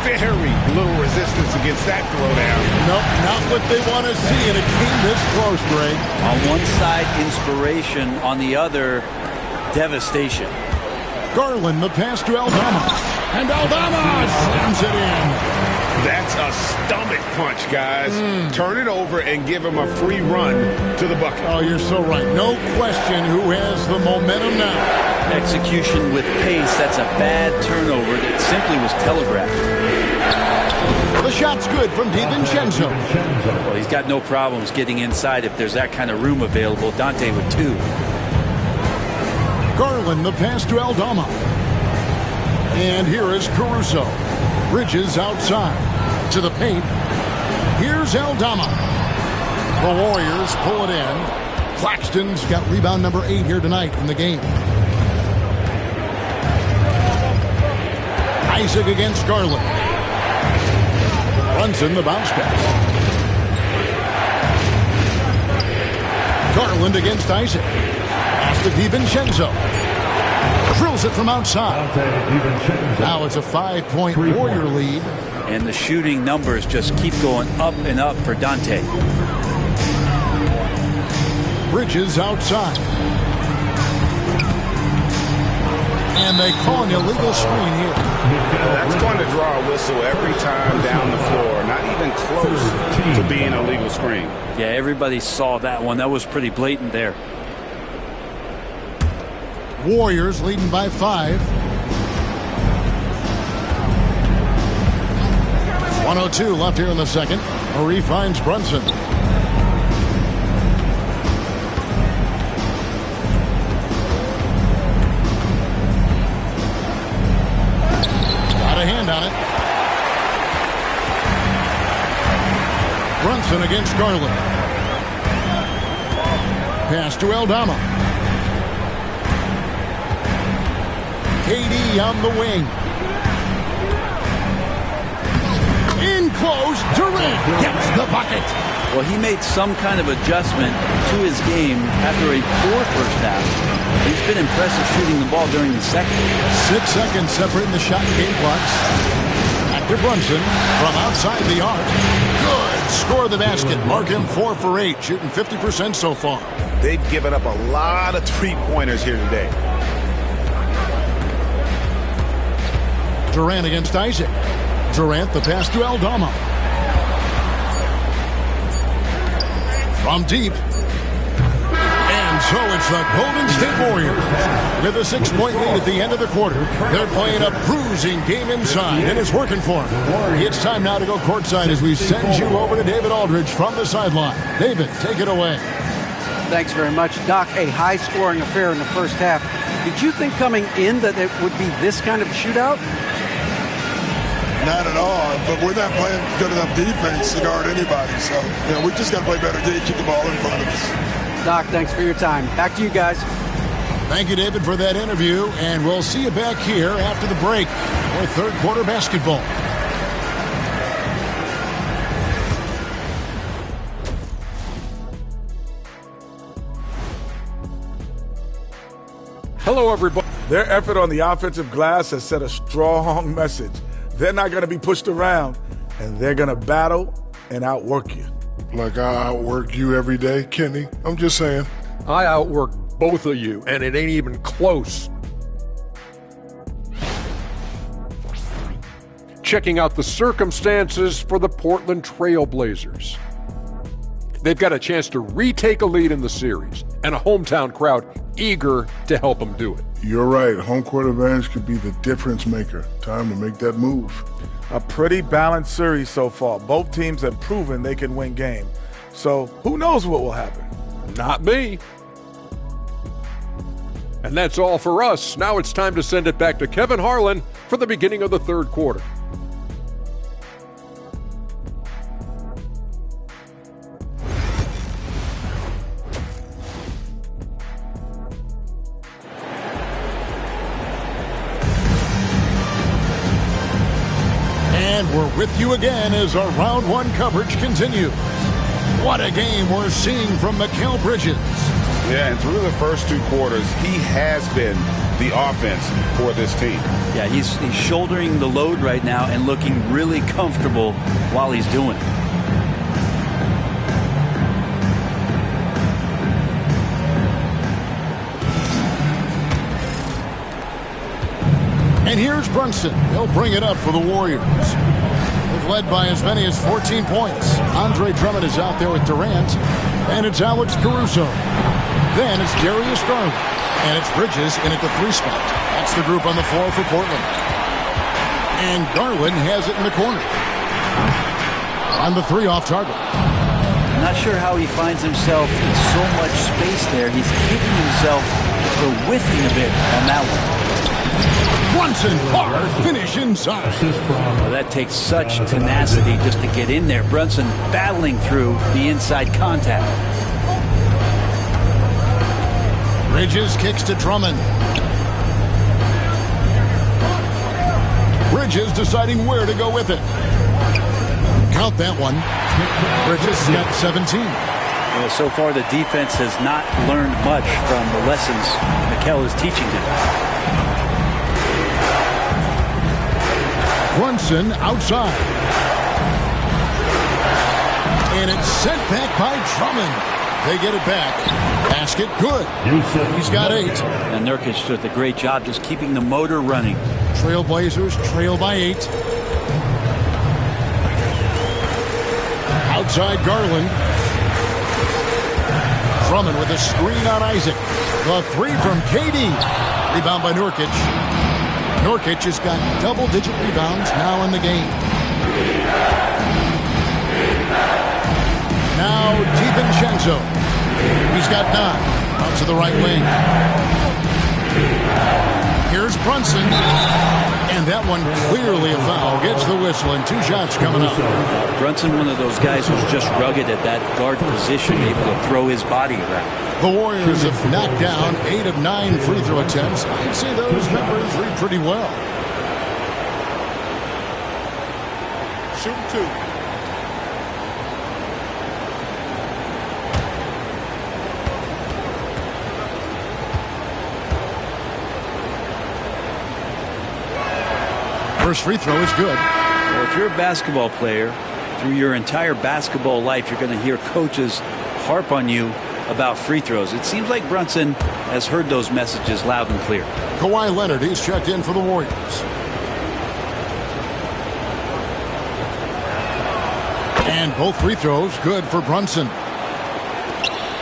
Very little resistance against that throwdown. Nope, not what they want to see, and it came this close, Greg. On one side, inspiration. On the other, devastation. Garland, the pass to Aldama. And Aldama slams it in. That's a stomach punch, guys. Turn it over and give him a free run to the bucket. Oh, you're so right. No question who has the momentum now. Execution with pace. That's a bad turnover that simply was telegraphed. The shot's good from DiVincenzo. Well, he's got no problems getting inside if there's that kind of room available. Dante with 2. Garland, the pass to Aldama. And here is Caruso. Bridges outside. To the paint. Here's Aldama. The Warriors pull it in. Claxton's got rebound number 8 here tonight in the game. Isaac against Garland. Brunson the bounce pass. Garland against Isaac. Pass to DiVincenzo. Drills it from outside. Now it's a 5-point Warrior lead. And the shooting numbers just keep going up and up for Dante. Bridges outside. And they call an illegal screen here. That's going to draw a whistle every time down the floor. Not even close to being a legal screen. Yeah, everybody saw that one. That was pretty blatant there. Warriors leading by 5. 1:02 left here in the second. Murray finds Brunson. Got a hand on it. Brunson against Garland. Pass to Aldama. KD on the wing. In close, Durant gets the bucket. Well, he made some kind of adjustment to his game after a poor first half. He's been impressive shooting the ball during the second. 6 seconds separating the shot and game clocks. Back to Brunson from outside the arc. Good. Score the basket. Mark him 4 for 8, shooting 50% so far. They've given up a lot of three-pointers here today. Durant against Isaac. Durant, the pass to Aldama. From deep. And so it's the Golden State Warriors with a 6-point lead at the end of the quarter. They're playing a bruising game inside, and it's working for them. It's time now to go courtside as we send you over to David Aldridge from the sideline. David, take it away. Thanks very much. Doc, a high-scoring affair in the first half. Did you think coming in that it would be this kind of shootout? Not at all, but we're not playing good enough defense to guard anybody. So, we just got to play better D, keep the ball in front of us. Doc, thanks for your time. Back to you guys. Thank you, David, for that interview, and we'll see you back here after the break for third quarter basketball. Hello, everybody. Their effort on the offensive glass has set a strong message. They're not going to be pushed around, and they're going to battle and outwork you. Like I outwork you every day, Kenny. I'm just saying. I outwork both of you, and it ain't even close. Checking out the circumstances for the Portland Trail Blazers. They've got a chance to retake a lead in the series, and a hometown crowd eager to help them do it. You're right. Home court advantage could be the difference maker. Time to make that move. A pretty balanced series so far. Both teams have proven they can win games. So who knows what will happen? Not me. And that's all for us. Now it's time to send it back to Kevin Harlan for the beginning of the third quarter. And we're with you again as our round one coverage continues. What a game we're seeing from Mikal Bridges. Yeah, and through the first 2 quarters, he has been the offense for this team. Yeah, he's shouldering the load right now and looking really comfortable while he's doing it. And here's Brunson. He'll bring it up for the Warriors. They've led by as many as 14 points. Andre Drummond is out there with Durant. And it's Alex Caruso. Then it's Darius Garland. And it's Bridges in at the 3 spot. That's the group on the floor for Portland. And Garland has it in the corner. On the 3 off target. I'm not sure how he finds himself in so much space there. He's kicking himself for whiffing a bit on that one. Brunson, hard finish inside. Well, that takes such tenacity just to get in there. Brunson battling through the inside contact. Bridges kicks to Drummond. Bridges deciding where to go with it. Count that one. Bridges got 17. Well, so far the defense has not learned much from the lessons Mikal is teaching them. Brunson outside. And it's sent back by Drummond. They get it back. Basket good. He's got 8. And Nurkic does a great job just keeping the motor running. Trailblazers trail by 8. Outside Garland. Drummond with a screen on Isaac. The 3 from KD. Rebound by Nurkic. Nurkic has got double-digit rebounds now in the game. Now DiVincenzo. He's got 9. Out to the right wing. Here's Brunson. And that one clearly a foul. Gets the whistle, and 2 shots coming up. Brunson, one of those guys who's just rugged at that guard position, able to throw his body around. The Warriors have knocked down 8 of 9 free throw attempts. I'd say those numbers read pretty well. Shooting 2. First free throw is good. Well, if you're a basketball player, through your entire basketball life, you're going to hear coaches harp on you about free throws. It seems like Brunson has heard those messages loud and clear. Kawhi Leonard, he's checked in for the Warriors. And both free throws good for Brunson.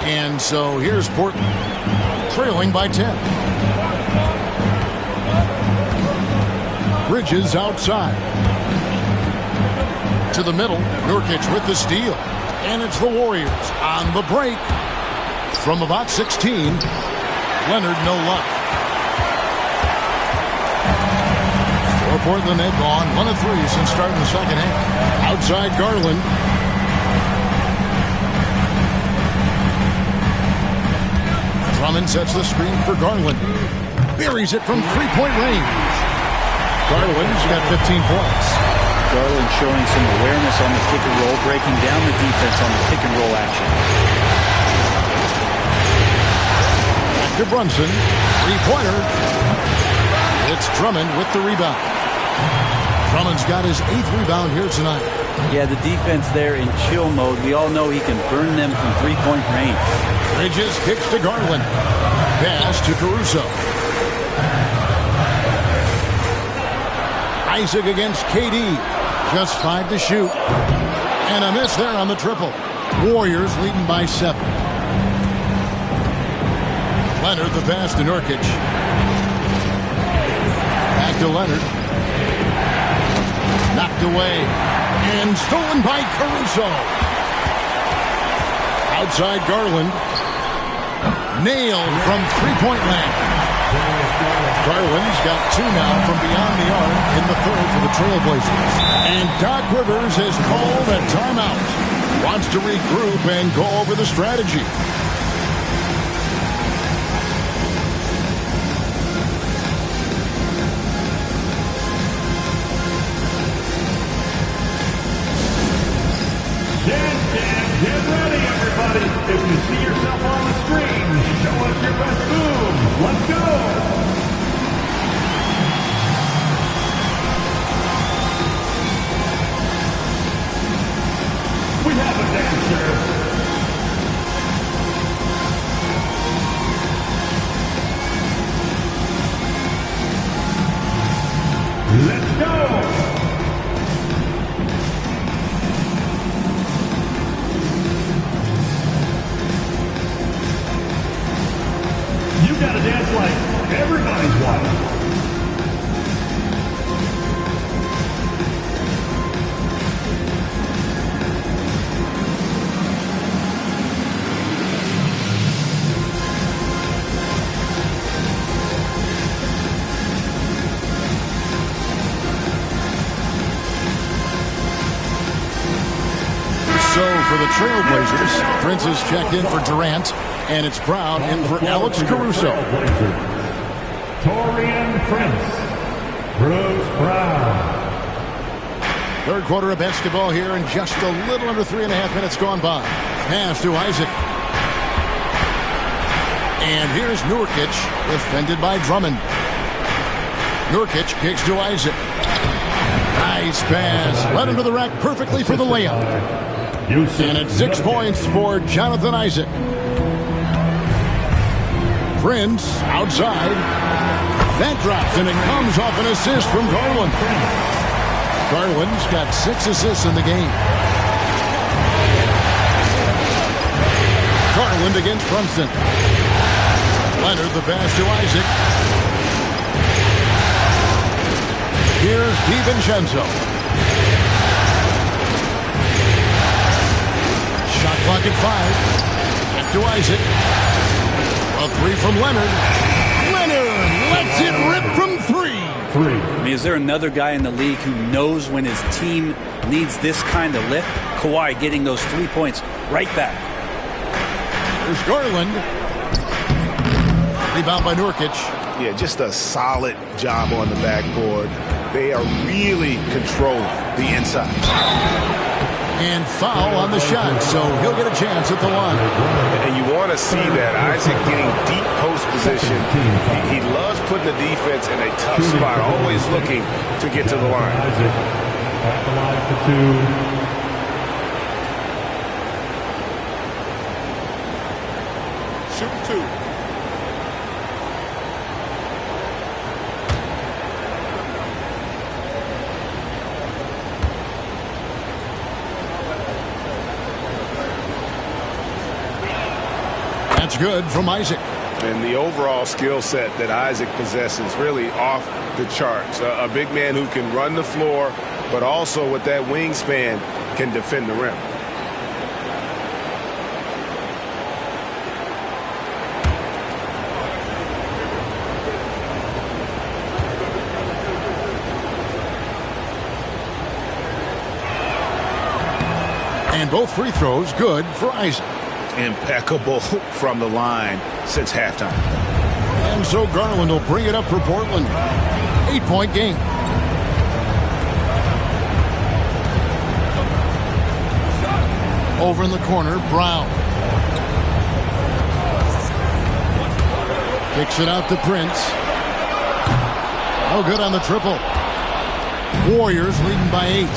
And so here's Portland, trailing by 10. Bridges outside. To the middle, Nurkic with the steal. And it's the Warriors on the break. From about 16, Leonard no luck. For Portland, they've gone 1 of 3 since starting the second half. Outside Garland. Drummond sets the screen for Garland. Buries it from three-point range. Garland's got 15 points. Garland showing some awareness on the pick and roll, breaking down the defense on the pick and roll action. Back to Brunson. Three-pointer. It's Drummond with the rebound. Drummond's got his 8th rebound here tonight. Yeah, the defense there in chill mode. We all know he can burn them from three-point range. Bridges kicks to Garland. Pass to Caruso. Isaac against KD. Just 5 to shoot. And a miss there on the triple. Warriors leading by 7. Leonard the pass to Nurkic. Back to Leonard. Knocked away. And stolen by Caruso. Outside Garland. Nailed from three-point land. Garland's got 2 now from beyond the arc in the third for the Trailblazers. And Doc Rivers has called a timeout. Wants to regroup and go over the strategy. Get ready, everybody. If you see yourself on the screen, show us your best moves. Let's go. We have a dancer. Let's go. You gotta dance like everybody's watching. So for the Trailblazers, Prince is checked in for Durant, and it's Brown in for Alex Caruso. Taurean Prince, Bruce Brown. Third quarter of basketball here, and just a little under 3.5 minutes gone by. Pass to Isaac. And here's Nurkic, defended by Drummond. Nurkic kicks to Isaac. Nice pass. Led into the rack perfectly for the layup. And it's 6 points for Jonathan Isaac. Prince outside. That drops, and it comes off an assist from Garland. Garland's got 6 assists in the game. Garland against Brunson. Leonard the pass to Isaac. Here's DiVincenzo. Shot clock at 5. Back to Isaac. A 3 from Leonard. Leonard lets it rip from 3. 3. I mean, is there another guy in the league who knows when his team needs this kind of lift? Kawhi getting those 3 points right back. There's Garland. Rebound by Nurkic. Yeah, just a solid job on the backboard. They are really controlling the inside. And foul on the shot, so he'll get a chance at the line. And you want to see that. Isaac getting deep post position. He loves putting the defense in a tough spot, always looking to get to the line. Isaac at the line for 2. Shoot 2. That's good from Isaac. And the overall skill set that Isaac possesses really off the charts. A big man who can run the floor, but also with that wingspan can defend the rim. And both free throws good for Isaac. Impeccable from the line since halftime. And so Garland will bring it up for Portland. 8-point game. Over in the corner, Brown. Kicks it out to Prince. Oh, good on the triple. Warriors leading by 8.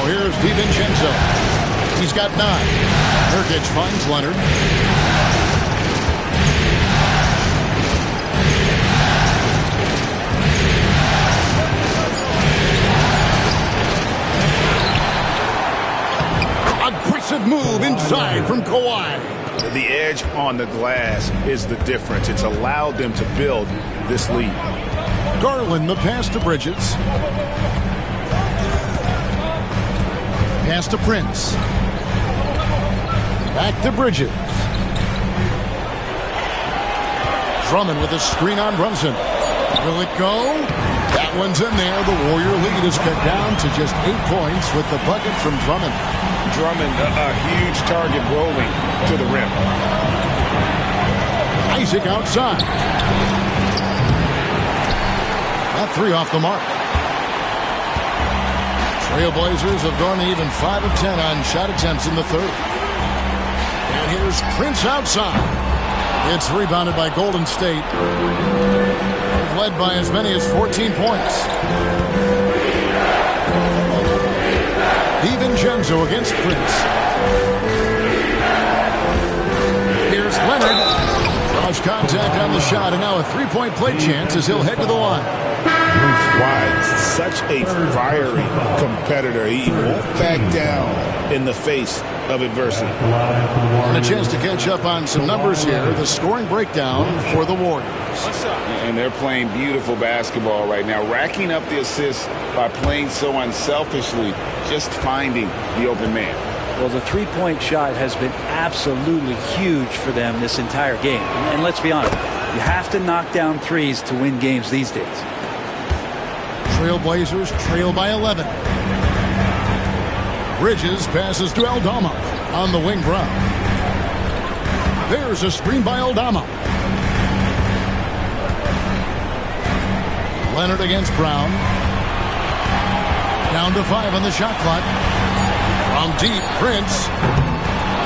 Here's DiVincenzo. He's got 9. Nurkic finds Leonard. Aggressive move inside from Kawhi. The edge on the glass is the difference. It's allowed them to build this lead. Garland, the pass to Bridges. Pass to Prince. Back to Bridges. Drummond with a screen on Brunson. Will it go? That one's in there. The Warrior lead is cut down to just 8 points with the bucket from Drummond. Drummond, a huge target rolling to the rim. Isaac outside. That 3 off the mark. Trailblazers have gone even 5 of 10 on shot attempts in the third. And here's Prince outside. It's rebounded by Golden State. They've led by as many as 14 points. DiVincenzo against Prince. Here's Leonard. Draws contact on the shot, and now a 3-point play chance as he'll head to the line. Why? Such a fiery competitor. He won't back down in the face of adversity. And a chance to catch up on some numbers here. The scoring breakdown for the Warriors. And they're playing beautiful basketball right now, racking up the assists by playing so unselfishly, just finding the open man. Well, the three-point shot has been absolutely huge for them this entire game. And let's be honest, you have to knock down threes to win games these days. Trailblazers trail by 11. Bridges passes to Aldama on the wing. Brown. There's a screen by Aldama. Leonard against Brown. Down to 5 on the shot clock. From deep, Prince.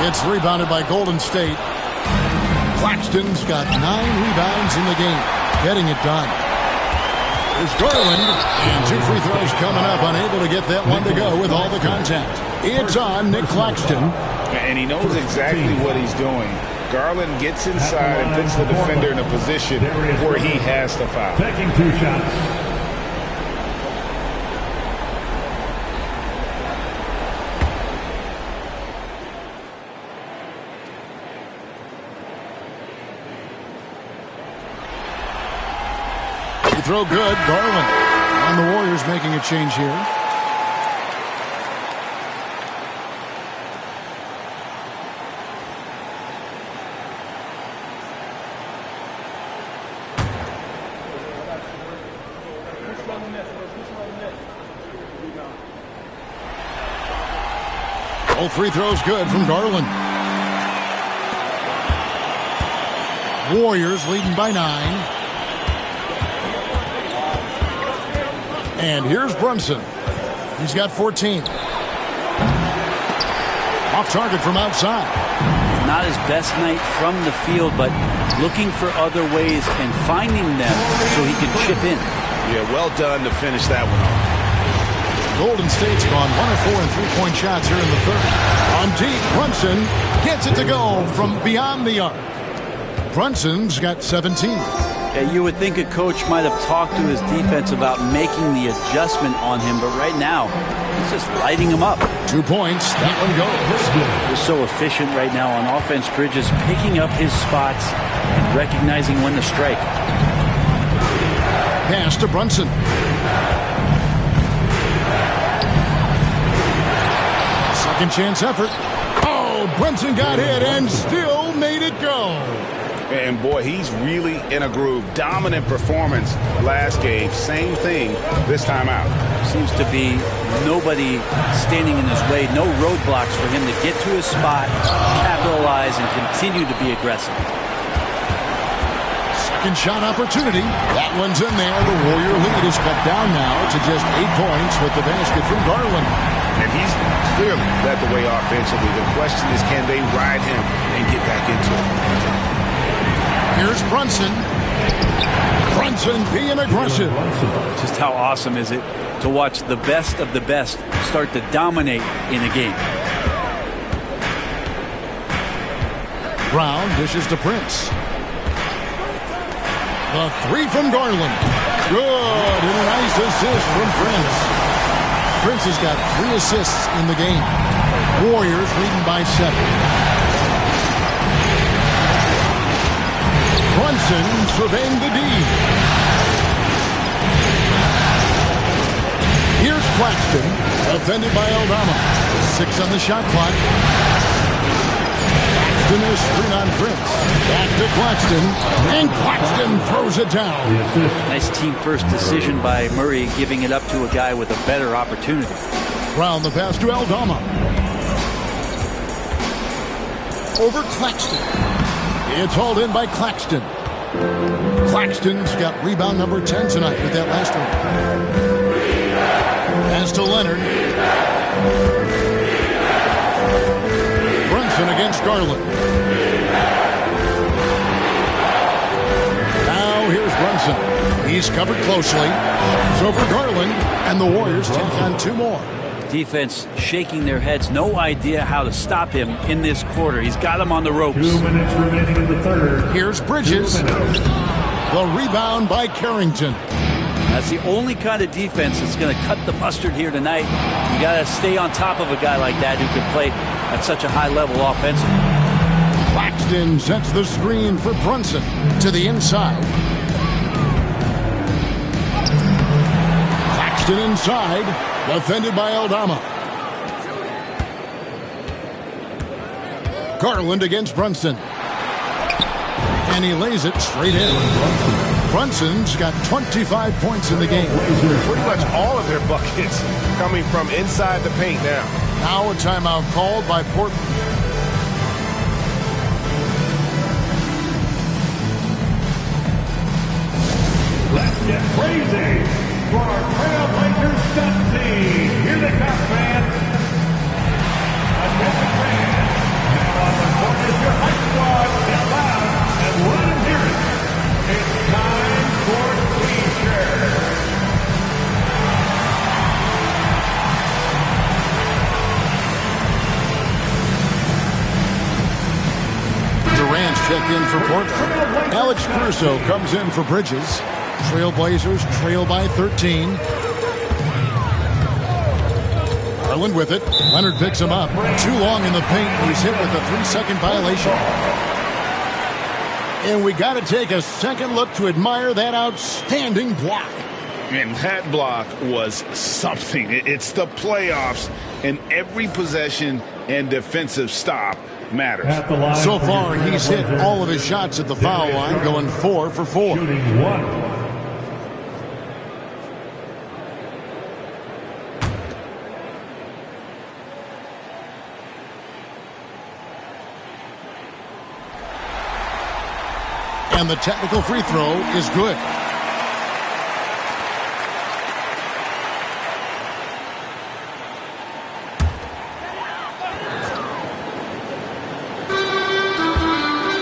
It's rebounded by Golden State. Claxton's got 9 rebounds in the game, getting it done. There's Garland, and 2 free throws coming up, unable to get that one to go with all the contact. It's on Nick Claxton. And he knows exactly what he's doing. Garland gets inside and puts the defender in a position where he has to foul. Taking 2 shots. Throw good, Garland. And the Warriors making a change here. Both free throws good from Garland. Warriors leading by 9. And here's Brunson. He's got 14. Off target from outside. Not his best night from the field, but looking for other ways and finding them so he can chip in. Yeah, well done to finish that one off. Golden State's gone 1 of 4 in three-point shots here in the third. On deep, Brunson gets it to go from beyond the arc. Brunson's got 17. Yeah, you would think a coach might have talked to his defense about making the adjustment on him, but right now, he's just lighting him up. 2 points, that one goes. He's so efficient right now on offense, Bridges, picking up his spots and recognizing when to strike. Pass to Brunson. Second chance effort. Oh, Brunson got hit and still made it go. And boy, he's really in a groove. Dominant performance last game. Same thing this time out. Seems to be nobody standing in his way. No roadblocks for him to get to his spot, capitalize, and continue to be aggressive. Second shot opportunity. That one's in there. The Warrior lead is cut down now to just 8 points with the basket from Garland. And he's clearly led the way offensively. The question is, can they ride him and get back into it? Here's Brunson. Brunson being aggressive. Just how awesome is it to watch the best of the best start to dominate in a game. Brown dishes to Prince. The three from Garland. Good. And a nice assist from Prince. Prince has got 3 assists in the game. Warriors leading by 7. Brunson surveying the D. Here's Claxton, defended by Aldama. 6 on the shot clock. Claxton is screen on Prince. Back to Claxton, and Claxton throws it down. Nice team first decision by Murray, giving it up to a guy with a better opportunity. Brown the pass to Aldama. Over Claxton. It's hauled in by Claxton. Claxton's got rebound number 10 tonight with that last one. Pass to Leonard. Brunson against Garland. Now here's Brunson. He's covered closely. It's over Garland, and the Warriors take on 2 more. Defense shaking their heads. No idea how to stop him in this quarter. He's got him on the ropes. 2 minutes remaining in the third. Here's Bridges. The rebound by Carrington. That's the only kind of defense that's going to cut the mustard here tonight. You got to stay on top of a guy like that who can play at such a high level offensively. Claxton sets the screen for Brunson to the inside. Claxton inside, defended by Aldama. Garland against Brunson. And he lays it straight in. Brunson's got 25 points in the game. Pretty much all of their buckets coming from inside the paint now. Now a timeout called by Portland. Let's get crazy for our Trailblazers stunt team. Here they come, fans. Attention, fans. Now on the court is your high squad. Get loud and let them hear it. It's time for T-shirts. Durant's checked in for Portland. Alex Caruso comes in for Bridges. Trailblazers trail by 13. Garland with it. Leonard picks him up. Too long in the paint. He's hit with a 3-second violation. And we got to take a second look to admire that outstanding block. And that block was something. It's the playoffs, and every possession and defensive stop matters. So far, he's hit all of his shots at the foul line, going 4 for 4. Shooting 1. And the technical free throw is good.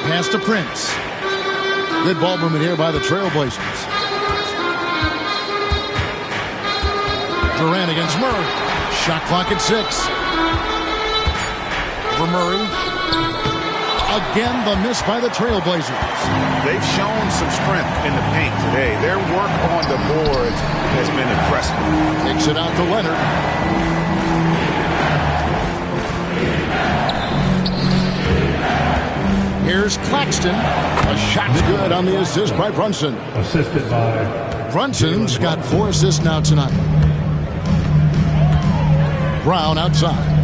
Pass to Prince. Good ball movement here by the Trailblazers. Durant against Murray. Shot clock at 6. For Murray. Again, the miss by the Trailblazers. They've shown some strength in the paint today. Their work on the boards has been impressive. Takes it out to Leonard. Here's Claxton. A shot's good on the assist by Brunson. Assisted by Brunson's got 4 assists now tonight. Brown outside.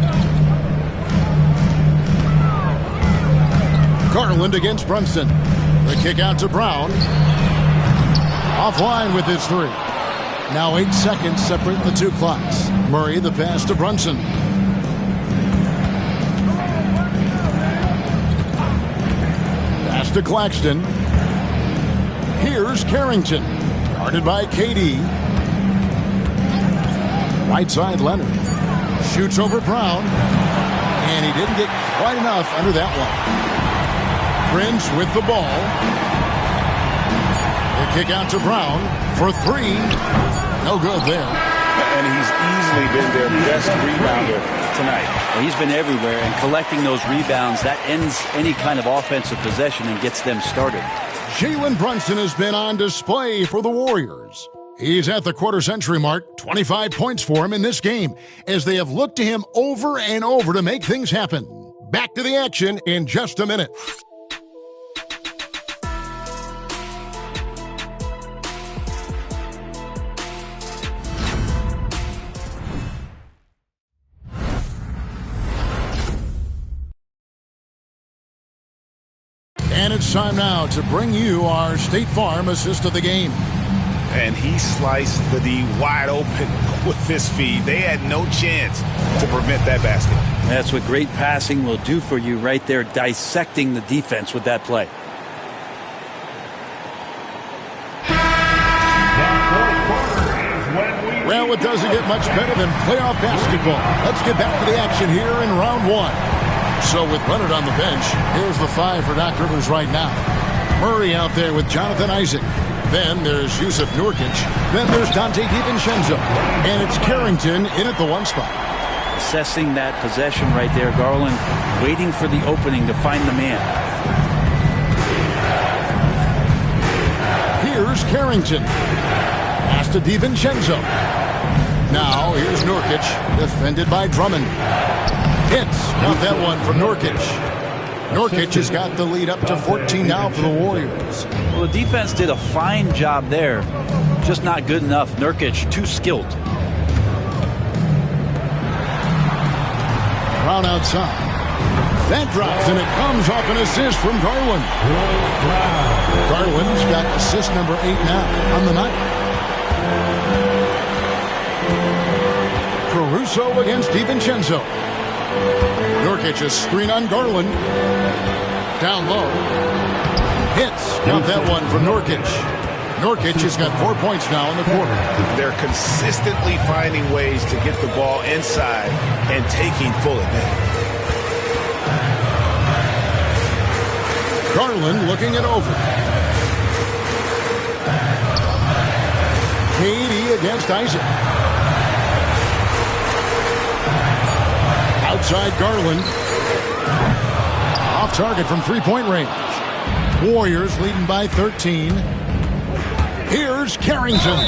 Garland against Brunson. The kick out to Brown. Offline with his 3. Now 8 seconds separate the 2 clocks. Murray the pass to Brunson. Pass to Claxton. Here's Carrington. Guarded by KD. Right side Leonard. Shoots over Brown. And he didn't get quite enough under that one. Prince with the ball. The kick out to Brown for 3. No good there. And he's easily been their best rebounder tonight. Well, he's been everywhere, and collecting those rebounds, that ends any kind of offensive possession and gets them started. Jalen Brunson has been on display for the Warriors. He's at the quarter-century mark, 25 points for him in this game, as they have looked to him over and over to make things happen. Back to the action in just a minute. And it's time now to bring you our State Farm assist of the game. And he sliced the D wide open with his feed. They had no chance to prevent that basket. That's what great passing will do for you right there, dissecting the defense with that play. Well, it doesn't get much better than playoff basketball. Let's get back to the action here in round 1. So with Leonard on the bench, here's the 5 for Doc Rivers right now. Murray out there with Jonathan Isaac. Then there's Yusuf Nurkic. Then there's Dante DiVincenzo. And it's Carrington in at the 1 spot. Assessing that possession right there, Garland waiting for the opening to find the man. Here's Carrington. Pass to DiVincenzo. Now here's Nurkic, defended by Drummond. Hits. Got that one from Nurkic. Nurkic has got the lead up to 14 now for the Warriors. Well, the defense did a fine job there. Just not good enough. Nurkic, too skilled. Brown outside. That drops, and it comes off an assist from Garland. Garland's got assist number 8 now on the night. Caruso against DiVincenzo. Nurkic a screen on Garland. Down low. Hits. Got that one from Nurkic. Nurkic has got 4 points now in the quarter. They're consistently finding ways to get the ball inside and taking full advantage. Garland looking it over. KD against Isaac. Outside Garland. Off target from three-point range. Warriors leading by 13. Here's Carrington.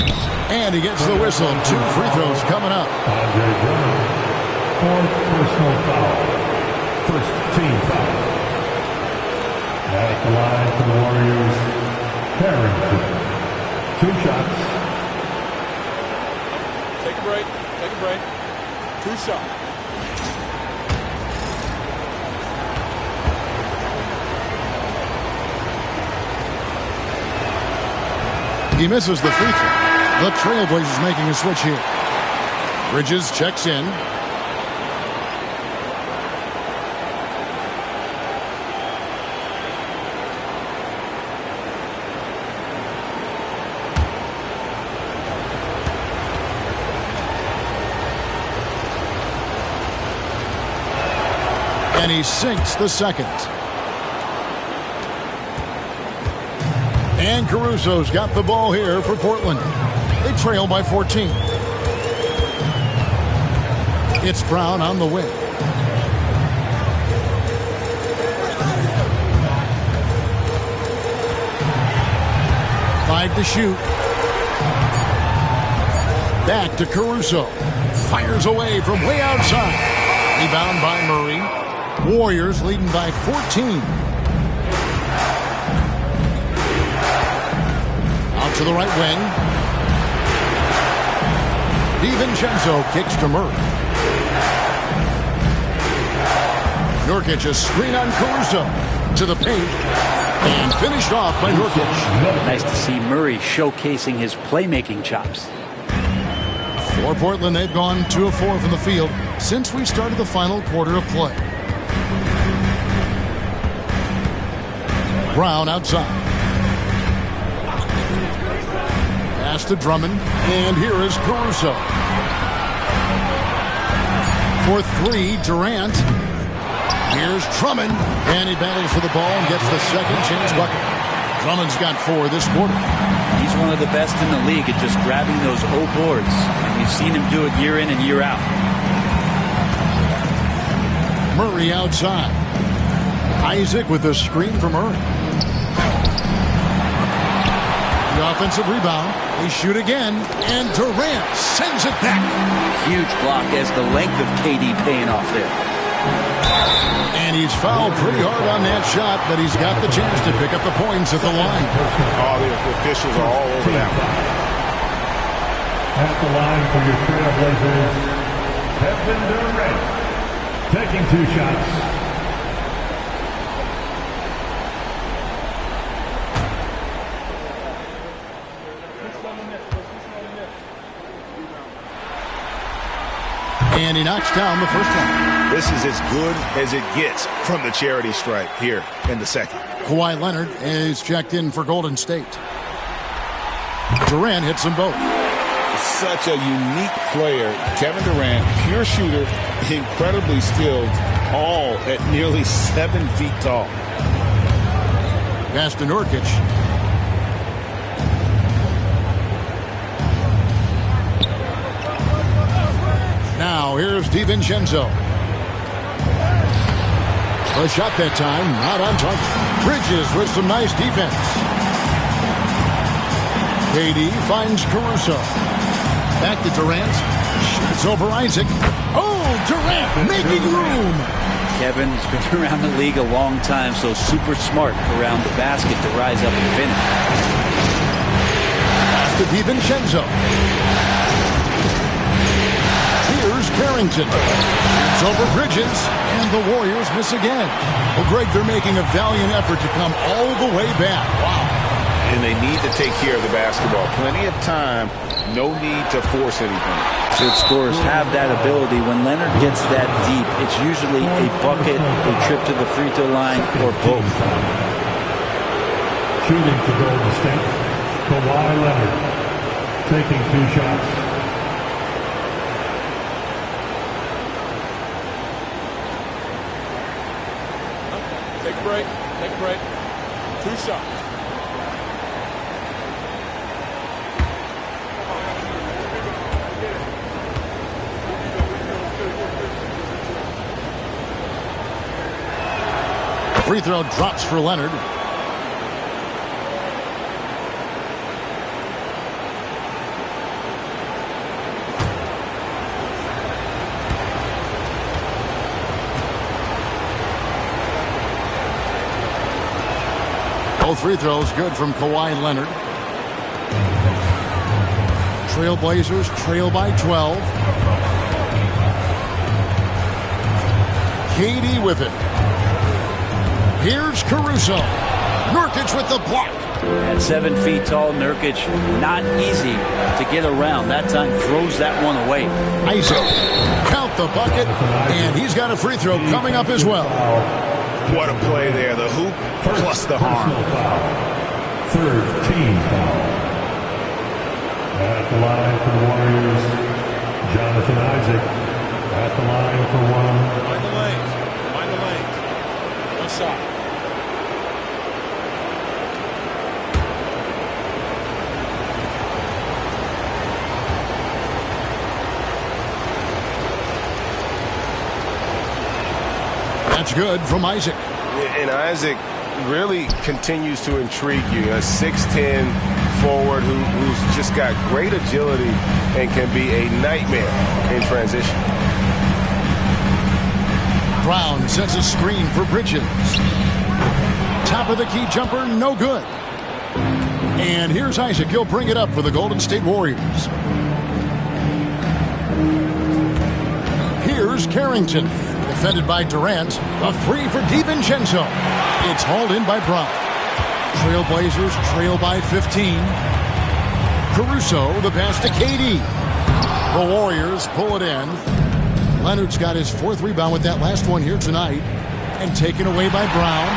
And he gets the whistle. 2 free throws coming up. Andre Drummond, 4th personal foul. First team foul. At the line for the Warriors, Carrington. 2 shots. Take a break. Take a break. 2 shots. He misses the free throw. The Trailblazers making a switch here. Bridges checks in. And he sinks the second. And Caruso's got the ball here for Portland. They trail by 14. It's Brown on the wing. To shoot. Back to Caruso. Fires away from way outside. Rebound by Murray. Warriors leading by 14. Out to the right wing. DiVincenzo kicks to Murray. Nurkic a screen on Caruso. To the paint. And finished off by Nurkic. Nice to see Murray showcasing his playmaking chops. For Portland, they've gone 2 of 4 from the field since we started the final quarter of play. Brown outside. Pass to Drummond. And here is Caruso. For 3, Durant. Here's Drummond, and he battles for the ball and gets the second chance bucket. Drummond's got 4 this quarter. He's one of the best in the league at just grabbing those O boards. And we've seen him do it year in and year out. Murray outside. Isaac with a screen from Murray. The offensive rebound. They shoot again, and Durant sends it back. Huge block as the length of KD paying off there. And he's fouled pretty hard on that shot, but he's got the chance to pick up the points at the line. Oh, the officials are all over that one. At the line for your Trailblazers, Kevin Durant, taking 2 shots. And he knocks down the first one. This is as good as it gets from the charity stripe here in the second. Kawhi Leonard is checked in for Golden State. Durant hits them both. Such a unique player. Kevin Durant, pure shooter, incredibly skilled, all at nearly 7 feet tall. Pass to Nurkic. Now here's DiVincenzo. A shot that time, not on target. Bridges with some nice defense. KD finds Caruso. Back to Durant. Shoots over Isaac. Oh, Durant making room. Kevin's been around the league a long time, so super smart around the basket to rise up and finish. Pass to DiVincenzo. Here's Carrington. It's over Bridges, and the Warriors miss again. Well, Greg, they're making a valiant effort to come all the way back. Wow. And they need to take care of the basketball. Plenty of time, no need to force anything. Good scorers have that ability. When Leonard gets that deep, it's usually a bucket, a trip to the free throw line, or both. Shooting to Golden State, Kawhi Leonard, taking 2 shots. Take a break. Take a break. 2 shots. Free throw drops for Leonard. Both free throws good from Kawhi Leonard. Trailblazers trail by 12. KD with it. Here's Caruso. Nurkic with the block. At 7 feet tall, Nurkic, not easy to get around. That time throws that one away. Isaac, count the bucket, and he's got a free throw coming up as well. What a play there. The hoop plus the harm. Third team foul. At the line for the Warriors, Jonathan Isaac. At the line for 1. Mind the lane. Mind the lane. side. That's good from Isaac. And Isaac really continues to intrigue you. A 6'10 forward who's just got great agility and can be a nightmare in transition. Brown sets a screen for Bridges. Top of the key jumper, no good. And here's Isaac. He'll bring it up for the Golden State Warriors. Here's Carrington. Defended by Durant. A three for DiVincenzo. It's hauled in by Brown. Trailblazers trail by 15. Caruso, the pass to KD. The Warriors pull it in. Leonard's got his fourth rebound with that last one here tonight. And taken away by Brown.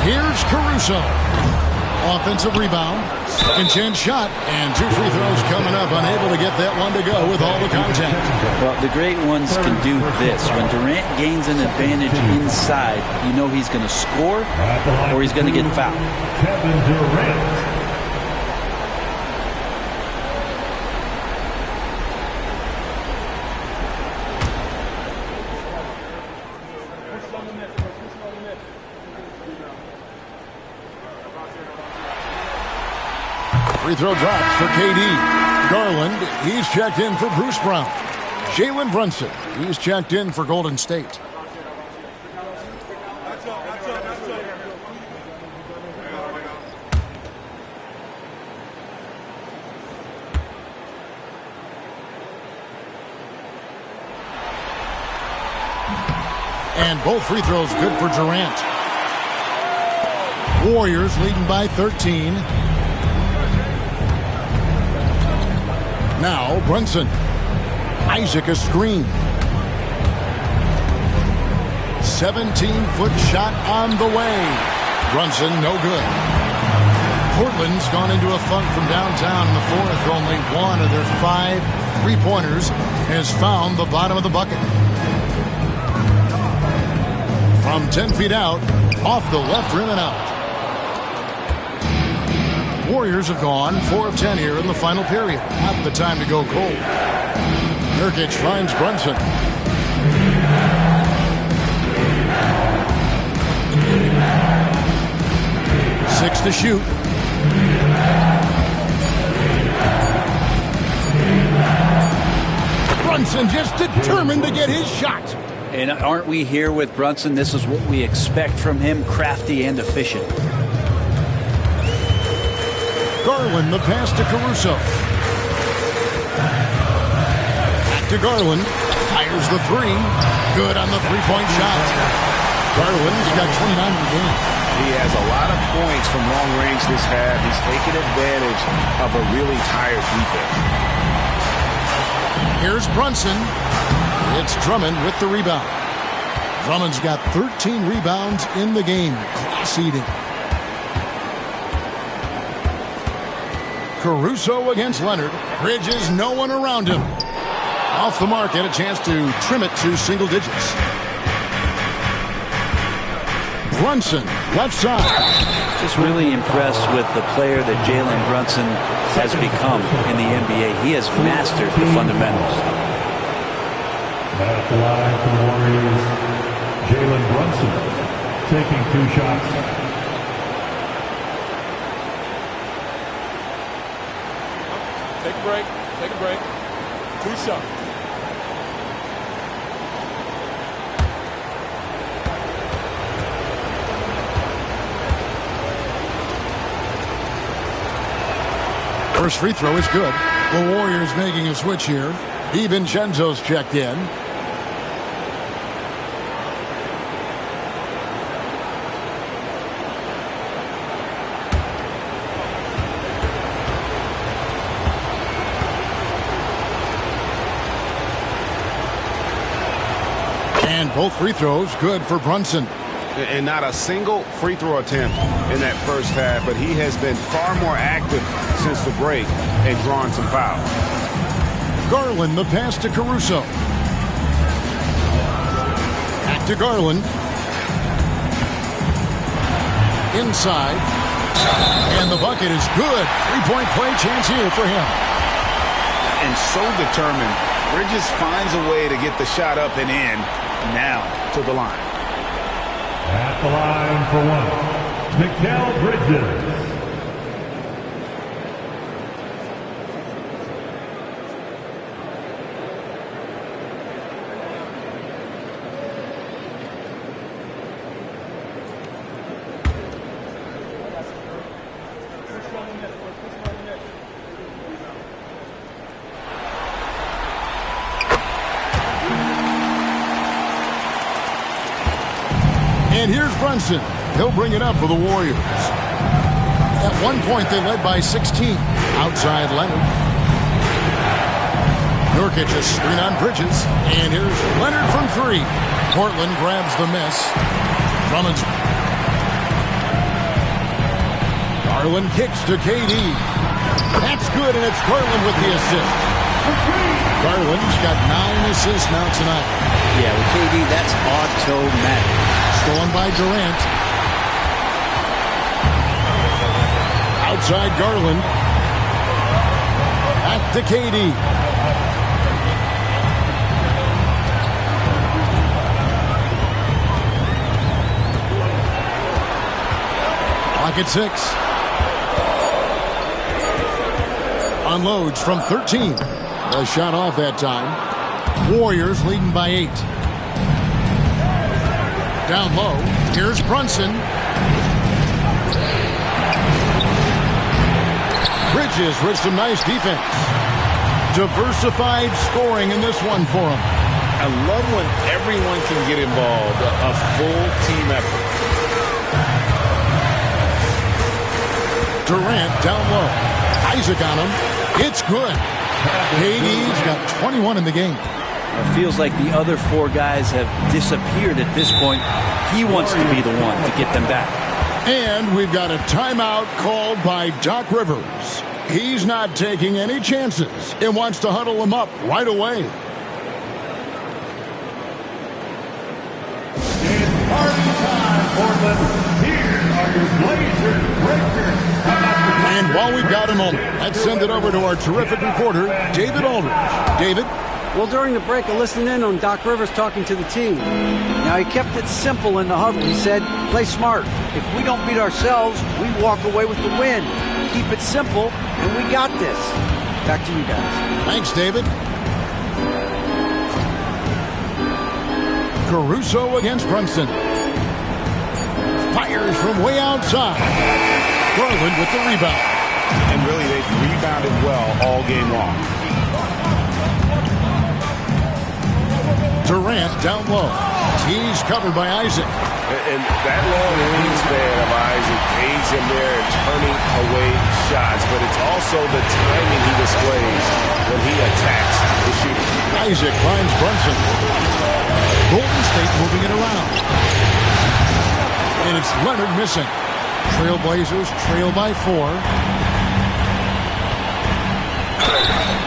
Here's Caruso. Offensive rebound. Second chance shot. And 2 free throws coming up. Unable to get that one to go with all the contact. Well, the great ones can do this. When Durant gains an advantage inside, you know he's going to score or he's going to get fouled. Kevin Durant. Free throw drops for KD. Garland, he's checked in for Bruce Brown. Jalen Brunson, he's checked in for Golden State. And both free throws good for Durant. Warriors leading by 13. Now Brunson. Isaac a screen. 17-foot shot on the way. Brunson no good. Portland's gone into a funk from downtown in the fourth. Only one of their 5 three-pointers has found the bottom of the bucket. From 10 feet out, off the left rim and out. Warriors have gone 4 of 10 here in the final period. Not the time to go cold. Nurkic finds Brunson. Six to shoot. Brunson just determined to get his shot. And aren't we here with Brunson? This is what we expect from him, crafty and efficient. Garland, the pass to Caruso. Back to Garland. Fires the three. Good on the three-point shot. Garland's got 29 in the game. He has a lot of points from long range this half. He's taken advantage of a really tired defense. Here's Brunson. It's Drummond with the rebound. Drummond's got 13 rebounds in the game. Class eating. Caruso against Leonard. Bridges, no one around him. Off the mark, had a chance to trim it to single digits. Brunson, left side. Just really impressed with the player that Jalen Brunson has become in the NBA. He has mastered the fundamentals. At the line for the Warriors, Jalen Brunson taking 2 shots. Take a break. Take a break. 2 shots. First free throw is good. The Warriors making a switch here. DiVincenzo's checked in. And both free throws good for Brunson. And not a single free throw attempt in that first half, but he has been far more active since the break and drawn some fouls. Garland, the pass to Caruso. Back to to Garland. Inside. And the bucket is good. Three-point play chance here for him. And so determined. Bridges finds a way to get the shot up and in. Now to the line. At the line for one, Mikal Bridges. And here's Brunson. He'll bring it up for the Warriors. At one point, they led by 16. Outside Leonard. Nurkic a screen on Bridges. And here's Leonard from three. Portland grabs the miss. Drummond. Garland kicks to KD. That's good, and it's Garland with the assist. Garland's got 9 assists now tonight. Yeah, with KD, that's automatic. Stolen by Durant. Outside Garland. Back to KD. Clock at 6. Unloads from 13. A shot off that time. Warriors leading by 8. Down low. Here's Brunson. Bridges with some nice defense. Diversified scoring in this one for him. I love when everyone can get involved. A full team effort. Durant down low. Isaac on him. It's good. KD's got 21 in the game. It feels like the other 4 guys have disappeared at this point. He wants to be the one to get them back. And we've got a timeout called by Doc Rivers. He's not taking any chances and wants to huddle them up right away. It's party time, Portland. Here are your Blazers breakers. And while we've got a moment, let's send it over to our terrific reporter, David Aldridge. David? Well, during the break, I listened in on Doc Rivers talking to the team. Now, he kept it simple in the huddle. He said, play smart. If we don't beat ourselves, we walk away with the win. Keep it simple, and we got this. Back to you guys. Thanks, David. Caruso against Brunson. Fires from way outside. Garland with the rebound. And really, they've rebounded well all game long. Durant down low. He's covered by Isaac. And that long wingspan of Isaac aids him there in turning away shots, but it's also the timing he displays when he attacks the shooter. Isaac finds Brunson. Golden State moving it around. And it's Leonard missing. Trailblazers trail by 4.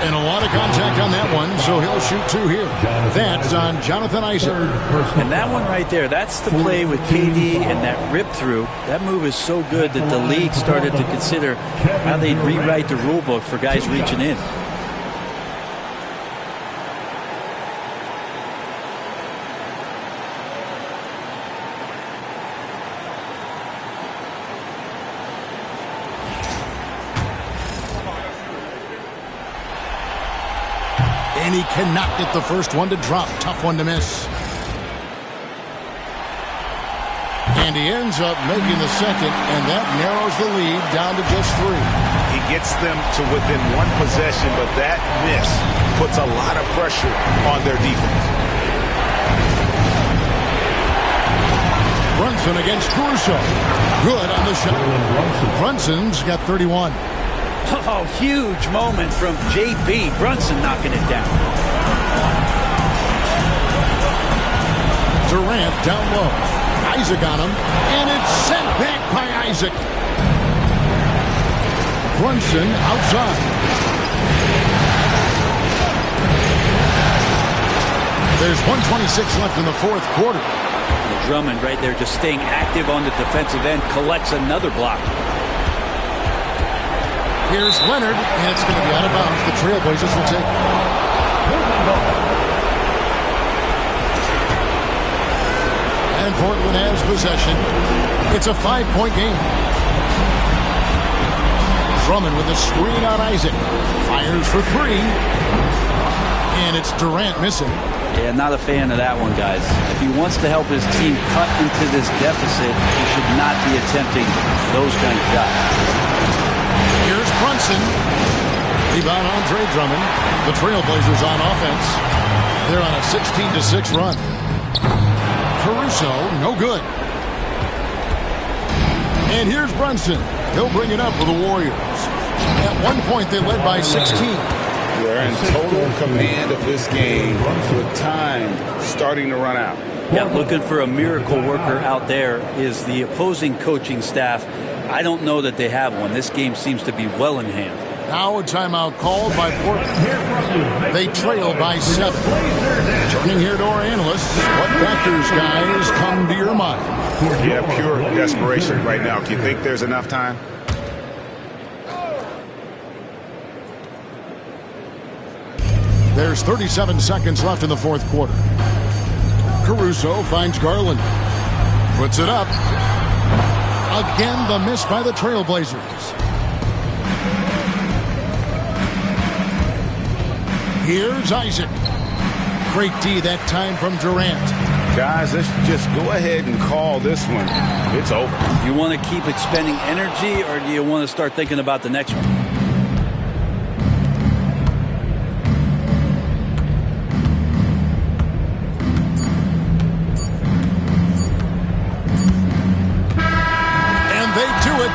And a lot of contact on that one, so he'll shoot 2 here. That's on Jonathan Isaac. And that one right there, that's the play with KD and that rip through. That move is so good that the league started to consider how they'd rewrite the rule book for guys reaching in. And he cannot get the first one to drop. Tough one to miss. And he ends up making the second, and that narrows the lead down to just 3. He gets them to within 1 possession, but that miss puts a lot of pressure on their defense. Brunson against Caruso. Good on the shot. Brunson's got 31. Oh, huge moment from JB. Brunson knocking it down. Durant down low. Isaac on him. And it's sent back by Isaac. Brunson outside. There's 1:26 left in the 4th quarter. Drummond right there just staying active on the defensive end, collects another block. Here's Leonard, and it's going to be out of bounds. The Trailblazers will take it. And Portland has possession. It's a 5-point game. Drummond with the screen on Isaac. Fires for three. And it's Durant missing. Yeah, not a fan of that one, guys. If he wants to help his team cut into this deficit, he should not be attempting those kind of shots. Here's Brunson. Rebound Andre Drummond. The Trailblazers on offense. They're on a 16-6 run. Caruso, no good. And here's Brunson. He'll bring it up for the Warriors. At one point, they led by 16. They're in total command of this game with time starting to run out. Yeah, looking for a miracle worker out there is the opposing coaching staff. I don't know that they have one. This game seems to be well in hand. Now a timeout called by Portland. They trail by 7. Turning here to our analysts, what factors, guys, come to your mind? Yeah, pure desperation right now. Do you think there's enough time? There's 37 seconds left in the fourth quarter. Caruso finds Garland. Puts it up. Again, the miss by the Trailblazers. Here's Isaac. Great D that time from Durant. Guys, let's just go ahead and call this one. It's over. You want to keep expending energy, or do you want to start thinking about the next one?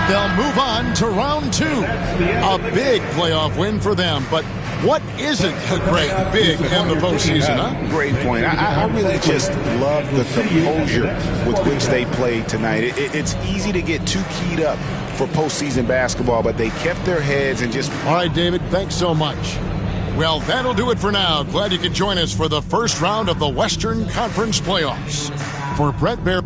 They'll move on to round 2. A big playoff win for them. But what isn't a great big in the postseason, huh? Great point. I really just love the composure with which they played tonight. It's easy to get too keyed up for postseason basketball, but they kept their heads and just... All right, David, thanks so much. Well, that'll do it for now. Glad you could join us for the first round of the Western Conference playoffs. For Brett Barry.